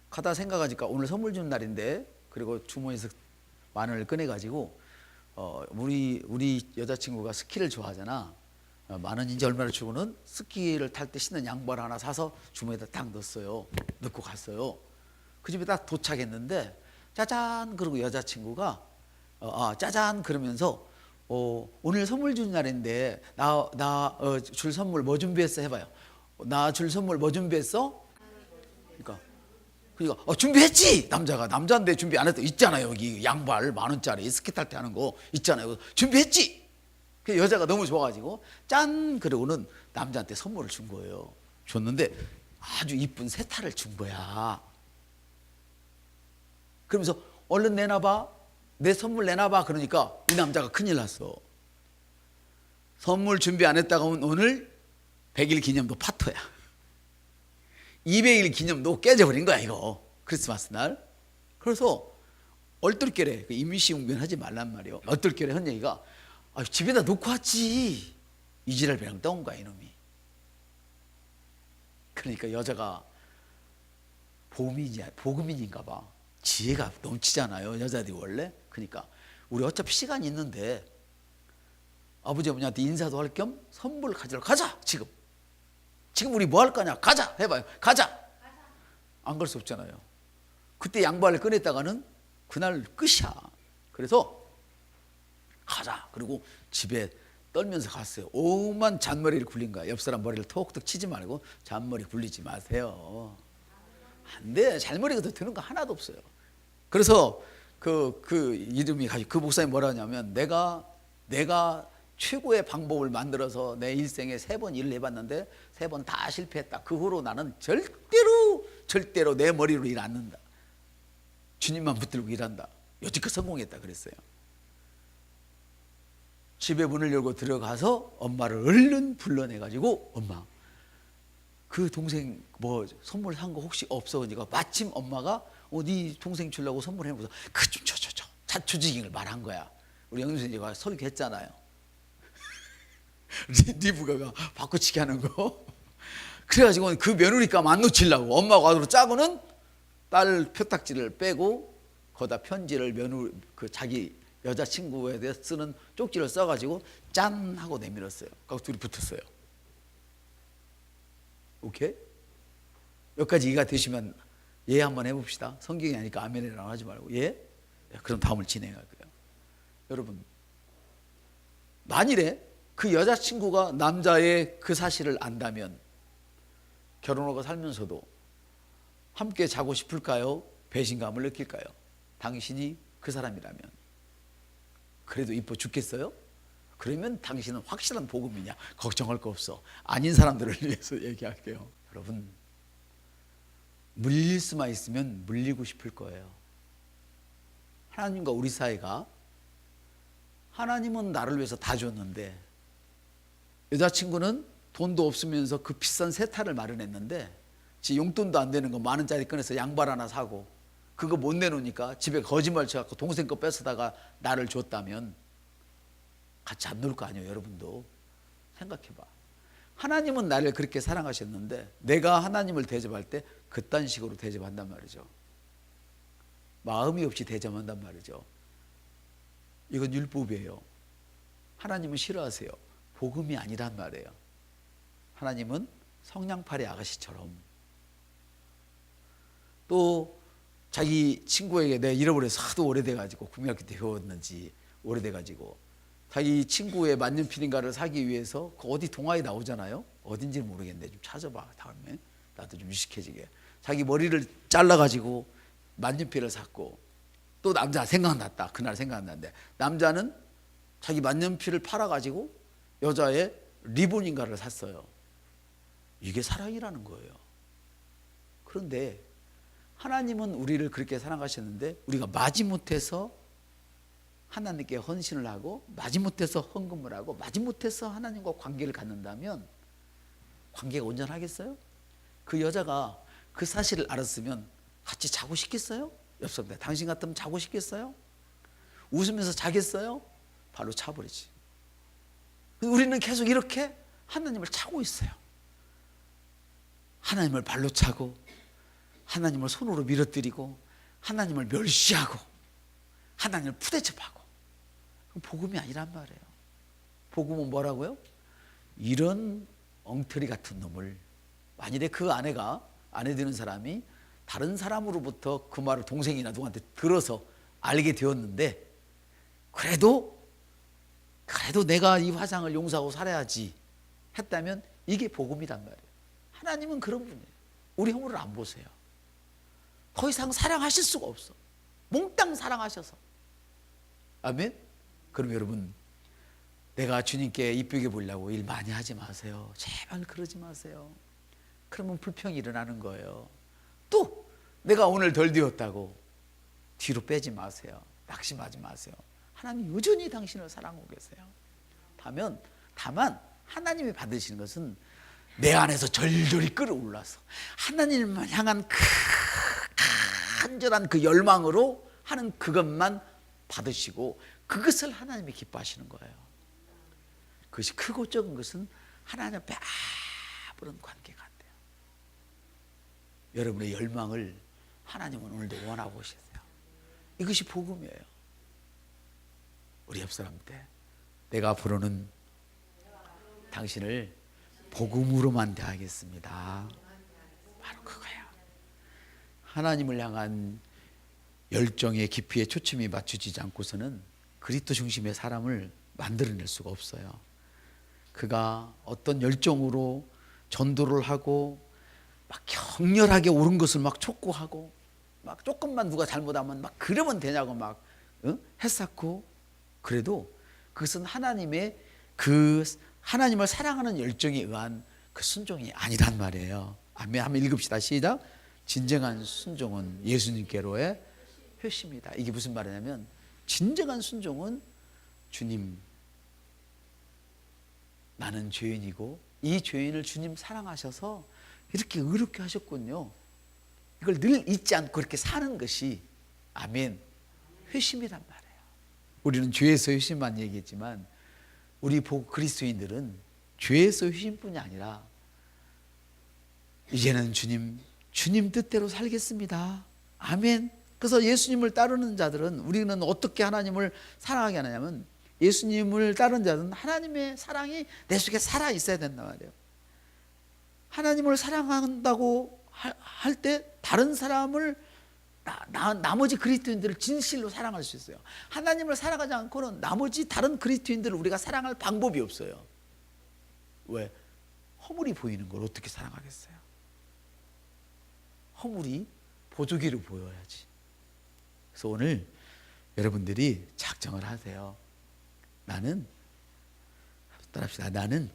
가다 생각하니까 오늘 선물 주는 날인데, 그리고 주머니에서 만 원을 꺼내가지고 우리 여자친구가 스키를 좋아하잖아. 만 원인지 얼마를 주고는 스키를 탈 때 신는 양말 하나 사서 주머니에다 딱 넣었어요. 넣고 갔어요. 그 집에 딱 도착했는데 짜잔 그러고 여자친구가 짜잔 그러면서 오늘 선물 주는 날인데 나 줄 선물 뭐 준비했어 해봐요. 나 줄 선물 뭐 준비했어? 그러니까 준비했지. 남자인데 준비 안 했다. 있잖아요. 여기 양발 만 원짜리 스키 탈 때 하는 거 있잖아요. 준비했지. 그 여자가 너무 좋아가지고 짠 그러고는 남자한테 선물을 준 거예요. 줬는데 아주 이쁜 세타를 준 거야. 그러면서 얼른 내놔봐. 내 선물 내놔봐. 그러니까 이 남자가 큰일 났어. 선물 준비 안 했다가 오늘 100일 기념도 파토야. 200일 기념도 깨져버린 거야 이거. 크리스마스 날. 그래서 얼떨결에 임시응변하지 말란 말이에요. 얼떨결에 한 얘기가 집에다 놓고 왔지. 이지랄 배랑 떠온 거야 이놈이. 그러니까 여자가 복음인인가 봐. 지혜가 넘치잖아요 여자들이 원래. 그러니까 우리 어차피 시간이 있는데 아버지 어머니한테 인사도 할 겸 선물 가지러 가자. 지금 우리 뭐 할 거냐. 가자 해봐요. 가자. 안 갈 수 없잖아요. 그때 양발을 꺼냈다가는 그날 끝이야. 그래서 가자. 그리고 집에 떨면서 갔어요. 오만 잔머리를 굴린 거야. 옆 사람 머리를 톡톡 치지 말고 잔머리 굴리지 마세요. 안 돼. 잔머리가 더 드는 거 하나도 없어요. 그래서 그 이름이 그 목사님 뭐라 하냐면 내가 최고의 방법을 만들어서 내 일생에 3번 일을 해봤는데 3번 다 실패했다. 그 후로 나는 절대로 내 머리로 일 안 한다. 주님만 붙들고 일한다. 여지껏 성공했다 그랬어요. 집에 문을 열고 들어가서 엄마를 얼른 불러내가지고 엄마 그 동생 뭐 선물 산 거 혹시 없어? 그러니까 마침 엄마가 네 동생 주려고 선물해놓고서 그 좀 줘 자초지경을 말한 거야. 우리 영수님이 설교했잖아요. 리브가가 바꾸치기 하는 거. 그래가지고 그 며느리감 안 놓치려고 엄마가 와서 짜고는 딸 표딱지를 빼고 거기다 편지를 자기 여자친구에 대해서 쓰는 쪽지를 써가지고 짠 하고 내밀었어요. 그리고 둘이 붙었어요. 오케이? 여기까지 이해가 되시면 예 한번 해봅시다. 성경이 아니까 아멘이라고 하지 말고 예? 그럼 다음을 진행할게요. 여러분 만일에 그 여자친구가 남자의 그 사실을 안다면 결혼하고 살면서도 함께 자고 싶을까요? 배신감을 느낄까요? 당신이 그 사람이라면 그래도 이뻐 죽겠어요? 그러면 당신은 확실한 복음이냐? 걱정할 거 없어. 아닌 사람들을 위해서 얘기할게요. 여러분 물릴 수만 있으면 물리고 싶을 거예요. 하나님과 우리 사이가 하나님은 나를 위해서 다 줬는데 여자친구는 돈도 없으면서 그 비싼 세타를 마련했는데 지 용돈도 안 되는 거 10,000원짜리 꺼내서 양발 하나 사고 그거 못 내놓으니까 집에 거짓말 쳐갖고 동생 거 뺏어다가 나를 줬다면 같이 안 놀 거 아니에요. 여러분도 생각해봐. 하나님은 나를 그렇게 사랑하셨는데 내가 하나님을 대접할 때 그딴 식으로 대접한단 말이죠. 마음이 없이 대접한단 말이죠. 이건 율법이에요. 하나님은 싫어하세요. 복음이 아니란 말이에요. 하나님은 성냥팔이 아가씨처럼 또 자기 친구에게 내가 잃어버려서 하도 오래돼가지고 국민학교 때 배웠는지 오래돼가지고 자기 친구의 만년필인가를 사기 위해서 그 어디 동화에 나오잖아요. 어딘지 모르겠는데 좀 찾아봐. 다음에 나도 좀 유식해지게. 자기 머리를 잘라가지고 만년필을 샀고 또 남자 생각났다. 그날 생각났는데 남자는 자기 만년필을 팔아가지고 여자의 리본인가를 샀어요. 이게 사랑이라는 거예요. 그런데 하나님은 우리를 그렇게 사랑하셨는데 우리가 마지못해서 하나님께 헌신을 하고 마지못해서 헌금을 하고 마지못해서 하나님과 관계를 갖는다면 관계가 온전하겠어요? 그 여자가 그 사실을 알았으면 같이 자고 싶겠어요? 옆 사람들 당신 같으면 자고 싶겠어요? 웃으면서 자겠어요? 발로 차버리지. 우리는 계속 이렇게 하나님을 차고 있어요. 하나님을 발로 차고 하나님을 손으로 밀어뜨리고 하나님을 멸시하고 하나님을 푸대접하고. 그럼 복음이 아니란 말이에요. 복음은 뭐라고요? 이런 엉터리 같은 놈을, 만일에 그 아내 되는 사람이 다른 사람으로부터 그 말을 동생이나 누구한테 들어서 알게 되었는데 그래도 내가 이 화상을 용서하고 살아야지 했다면 이게 복음이란 말이에요. 하나님은 그런 분이에요. 우리 허물을 안 보세요. 더 이상 사랑하실 수가 없어. 몽땅 사랑하셔서. 아멘? 그럼 여러분, 내가 주님께 이쁘게 보려고 일 많이 하지 마세요. 제발 그러지 마세요. 그러면 불평이 일어나는 거예요. 또 내가 오늘 덜 되었다고 뒤로 빼지 마세요. 낙심하지 마세요. 하나님 여전히 당신을 사랑하고 계세요. 다만 하나님이 받으시는 것은 내 안에서 절절히 끌어올라서 하나님을 향한 간절한 그 열망으로 하는 그것만 받으시고 그것을 하나님이 기뻐하시는 거예요. 그것이 크고 적은 것은 하나님 앞에 아무런 관계가 안 돼요. 여러분의 열망을 하나님은 오늘도 원하고 계세요. 이것이 복음이에요. 우리 옆 사람한테 내가 앞으로는 당신을 복음으로만 대하겠습니다. 바로 그거야. 하나님을 향한 열정의 깊이에 초점이 맞춰지지 않고서는 그리스도 중심의 사람을 만들어낼 수가 없어요. 그가 어떤 열정으로 전도를 하고 막 격렬하게 옳은 것을 막 촉구하고 막 조금만 누가 잘못하면 막 그러면 되냐고 막 했었고, 그래도 그것은 하나님의 그 하나님을 사랑하는 열정에 의한 그 순종이 아니란 말이에요. 아멘. 한번 읽읍시다. 시작. 진정한 순종은 예수님께로의 회심이다. 이게 무슨 말이냐면 진정한 순종은 주님, 나는 죄인이고 이 죄인을 주님 사랑하셔서 이렇게 의롭게 하셨군요. 이걸 늘 잊지 않고 그렇게 사는 것이 아멘 회심이란 말이에요. 우리는 죄에서 회심만 얘기했지만 우리 그리스도인들은 죄에서 회심뿐이 아니라 이제는 주님 뜻대로 살겠습니다. 아멘. 그래서 예수님을 따르는 자들은, 우리는 어떻게 하나님을 사랑하게 하냐면 예수님을 따르는 자들은 하나님의 사랑이 내 속에 살아 있어야 된단 말이에요. 하나님을 사랑한다고 할 때 다른 사람을 나머지 그리스도인들을 진실로 사랑할 수 있어요. 하나님을 사랑하지 않고는 나머지 다른 그리스도인들을 우리가 사랑할 방법이 없어요. 왜? 허물이 보이는 걸 어떻게 사랑하겠어요? 허물이 보조개로 보여야지. 그래서 오늘 여러분들이 작정을 하세요. 따라합시다. 나는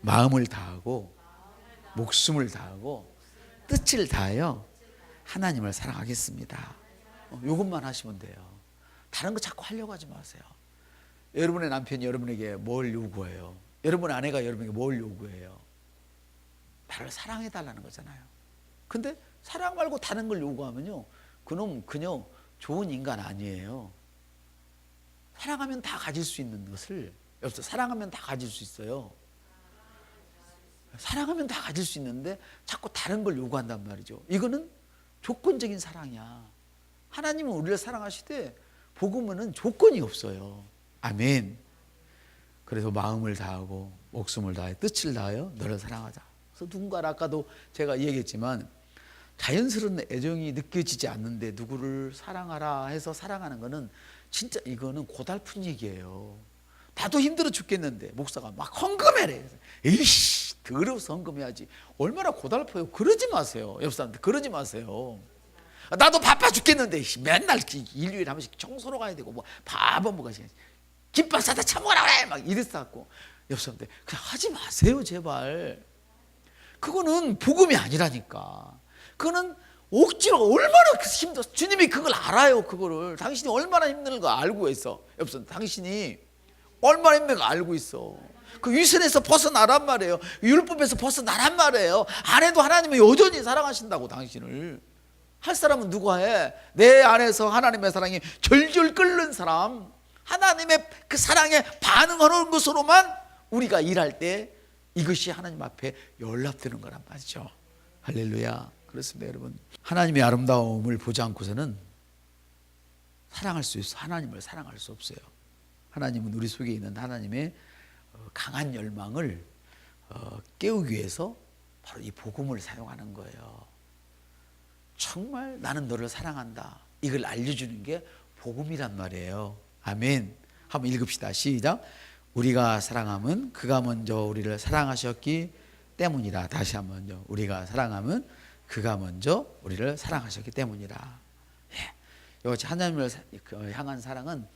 마음을 다하고 목숨을 다하고 뜻을 다하여 하나님을 사랑하겠습니다. 이것만 하시면 돼요. 다른 거 자꾸 하려고 하지 마세요. 여러분의 남편이 여러분에게 뭘 요구해요? 여러분의 아내가 여러분에게 뭘 요구해요? 나를 사랑해달라는 거잖아요. 근데 사랑 말고 다른 걸 요구하면요, 그냥 좋은 인간 아니에요. 사랑하면 다 가질 수 있는 것을, 사랑하면 다 가질 수 있어요. 사랑하면 다 가질 수 있는데 자꾸 다른 걸 요구한단 말이죠. 이거는 조건적인 사랑이야. 하나님은 우리를 사랑하시되 복음은 조건이 없어요. 아멘. 그래서 마음을 다하고 목숨을 다해 뜻을 다하여 너를 사랑하자. 그래서 누군가 아까도 제가 얘기했지만 자연스러운 애정이 느껴지지 않는데 누구를 사랑하라 해서 사랑하는 거는 진짜 이거는 고달픈 얘기예요. 나도 힘들어 죽겠는데 목사가 막 헌금해래. 에이씨, 더러워서 헌금해야지. 얼마나 고달퍼요. 그러지 마세요. 옆 사람한테 그러지 마세요. 나도 바빠 죽겠는데 맨날 일주일에 한 번씩 청소로 가야 되고 뭐 바보 뭐가 김밥 사다 처먹으라 그래 막 이랬었고, 옆 사람한테 그냥 하지 마세요 제발. 그거는 복음이 아니라니까. 그거는 억지로 얼마나 힘들어. 주님이 그걸 알아요. 그거를 당신이 얼마나 힘든 거 알고 있어. 여러분, 당신이 얼마나 힘든 거 알고 있어. 그 위선에서 벗어나란 말이에요. 율법에서 벗어나란 말이에요. 안 해도 하나님은 여전히 사랑하신다고. 당신을 할 사람은 누가 해? 내 안에서 하나님의 사랑이 절절 끓는 사람, 하나님의 그 사랑에 반응하는 것으로만 우리가 일할 때 이것이 하나님 앞에 연락되는 거란 말이죠. 할렐루야. 그렇습니다, 여러분. 하나님의 아름다움을 보지 않고서는 사랑할 수 있어. 하나님을 사랑할 수 없어요. 하나님은 우리 속에 있는 하나님의 강한 열망을 깨우기 위해서 바로 이 복음을 사용하는 거예요. 정말 나는 너를 사랑한다, 이걸 알려주는 게 복음이란 말이에요. 아멘. 한번 읽읍시다. 시작. 우리가 사랑함은 그가 먼저 우리를 사랑하셨기 때문이라. 다시 한번요. 우리가 사랑함은 그가 먼저 우리를 사랑하셨기 때문이라. 이것이 하나님을 향한 사랑은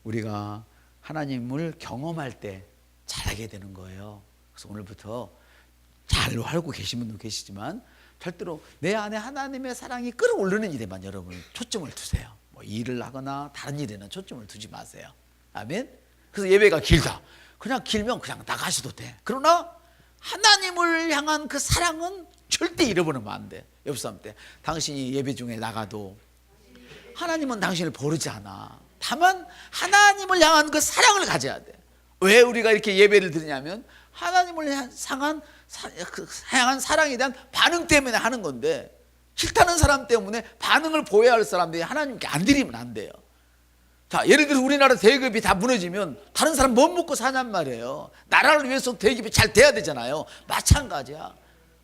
우리가 하나님을 경험할 때 잘하게 되는 거예요. 그래서 오늘부터 잘 알고 계신 분도 계시지만 절대로 내 안에 하나님의 사랑이 끌어오르는 일에만 여러분 초점을 두세요. 뭐 일을 하거나 다른 일에는 초점을 두지 마세요. 아멘. 그래서 예배가 길다, 그냥 길면 그냥 나가셔도 돼. 그러나 하나님을 향한 그 사랑은 절대 잃어버리면 안 돼. 옆 사람 때 당신이 예배 중에 나가도 하나님은 당신을 버리지 않아. 다만 하나님을 향한 그 사랑을 가져야 돼. 왜 우리가 이렇게 예배를 드리냐면 하나님을 향한 사랑에 대한 반응 때문에 하는 건데, 싫다는 사람 때문에 반응을 보여야 할 사람들이 하나님께 안 드리면 안 돼요. 자, 예를 들어 우리나라 대기업이 다 무너지면 다른 사람 못 먹고 사냔 말이에요. 나라를 위해서 대기업이 잘 돼야 되잖아요. 마찬가지야.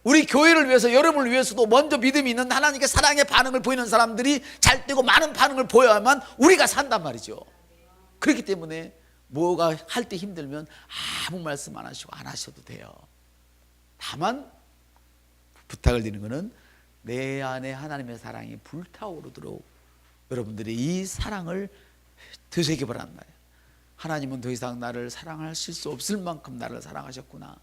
우리 교회를 위해서, 여러분을 위해서도 먼저 믿음이 있는 하나님께 사랑의 반응을 보이는 사람들이 잘 되고 많은 반응을 보여야만 우리가 산단 말이죠. 그렇기 때문에 뭐가 할 때 힘들면 아무 말씀 안 하시고 안 하셔도 돼요. 다만 부탁을 드리는 것은 내 안에 하나님의 사랑이 불타오르도록 여러분들이 이 사랑을 되새겨보란 말이에요. 하나님은 더 이상 나를 사랑하실 수 없을 만큼 나를 사랑하셨구나.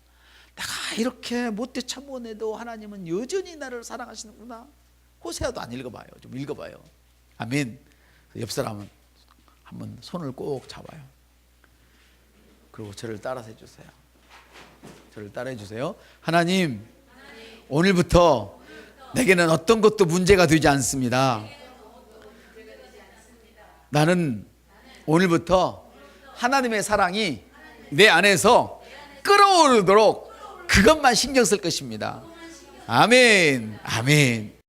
내가 이렇게 못돼 참고해도 하나님은 여전히 나를 사랑하시는구나. 호세아도 안 읽어봐요. 좀 읽어봐요. 아멘. 옆 사람은 한번 손을 꼭 잡아요. 그리고 저를 따라서 해주세요. 저를 따라해 주세요. 하나님, 오늘부터 내게는 어떤 것도 문제가 되지 않습니다. 나는 오늘부터 하나님의 사랑이 내 안에서 끌어오르도록 그것만 신경 쓸 것입니다. 아멘. 아멘.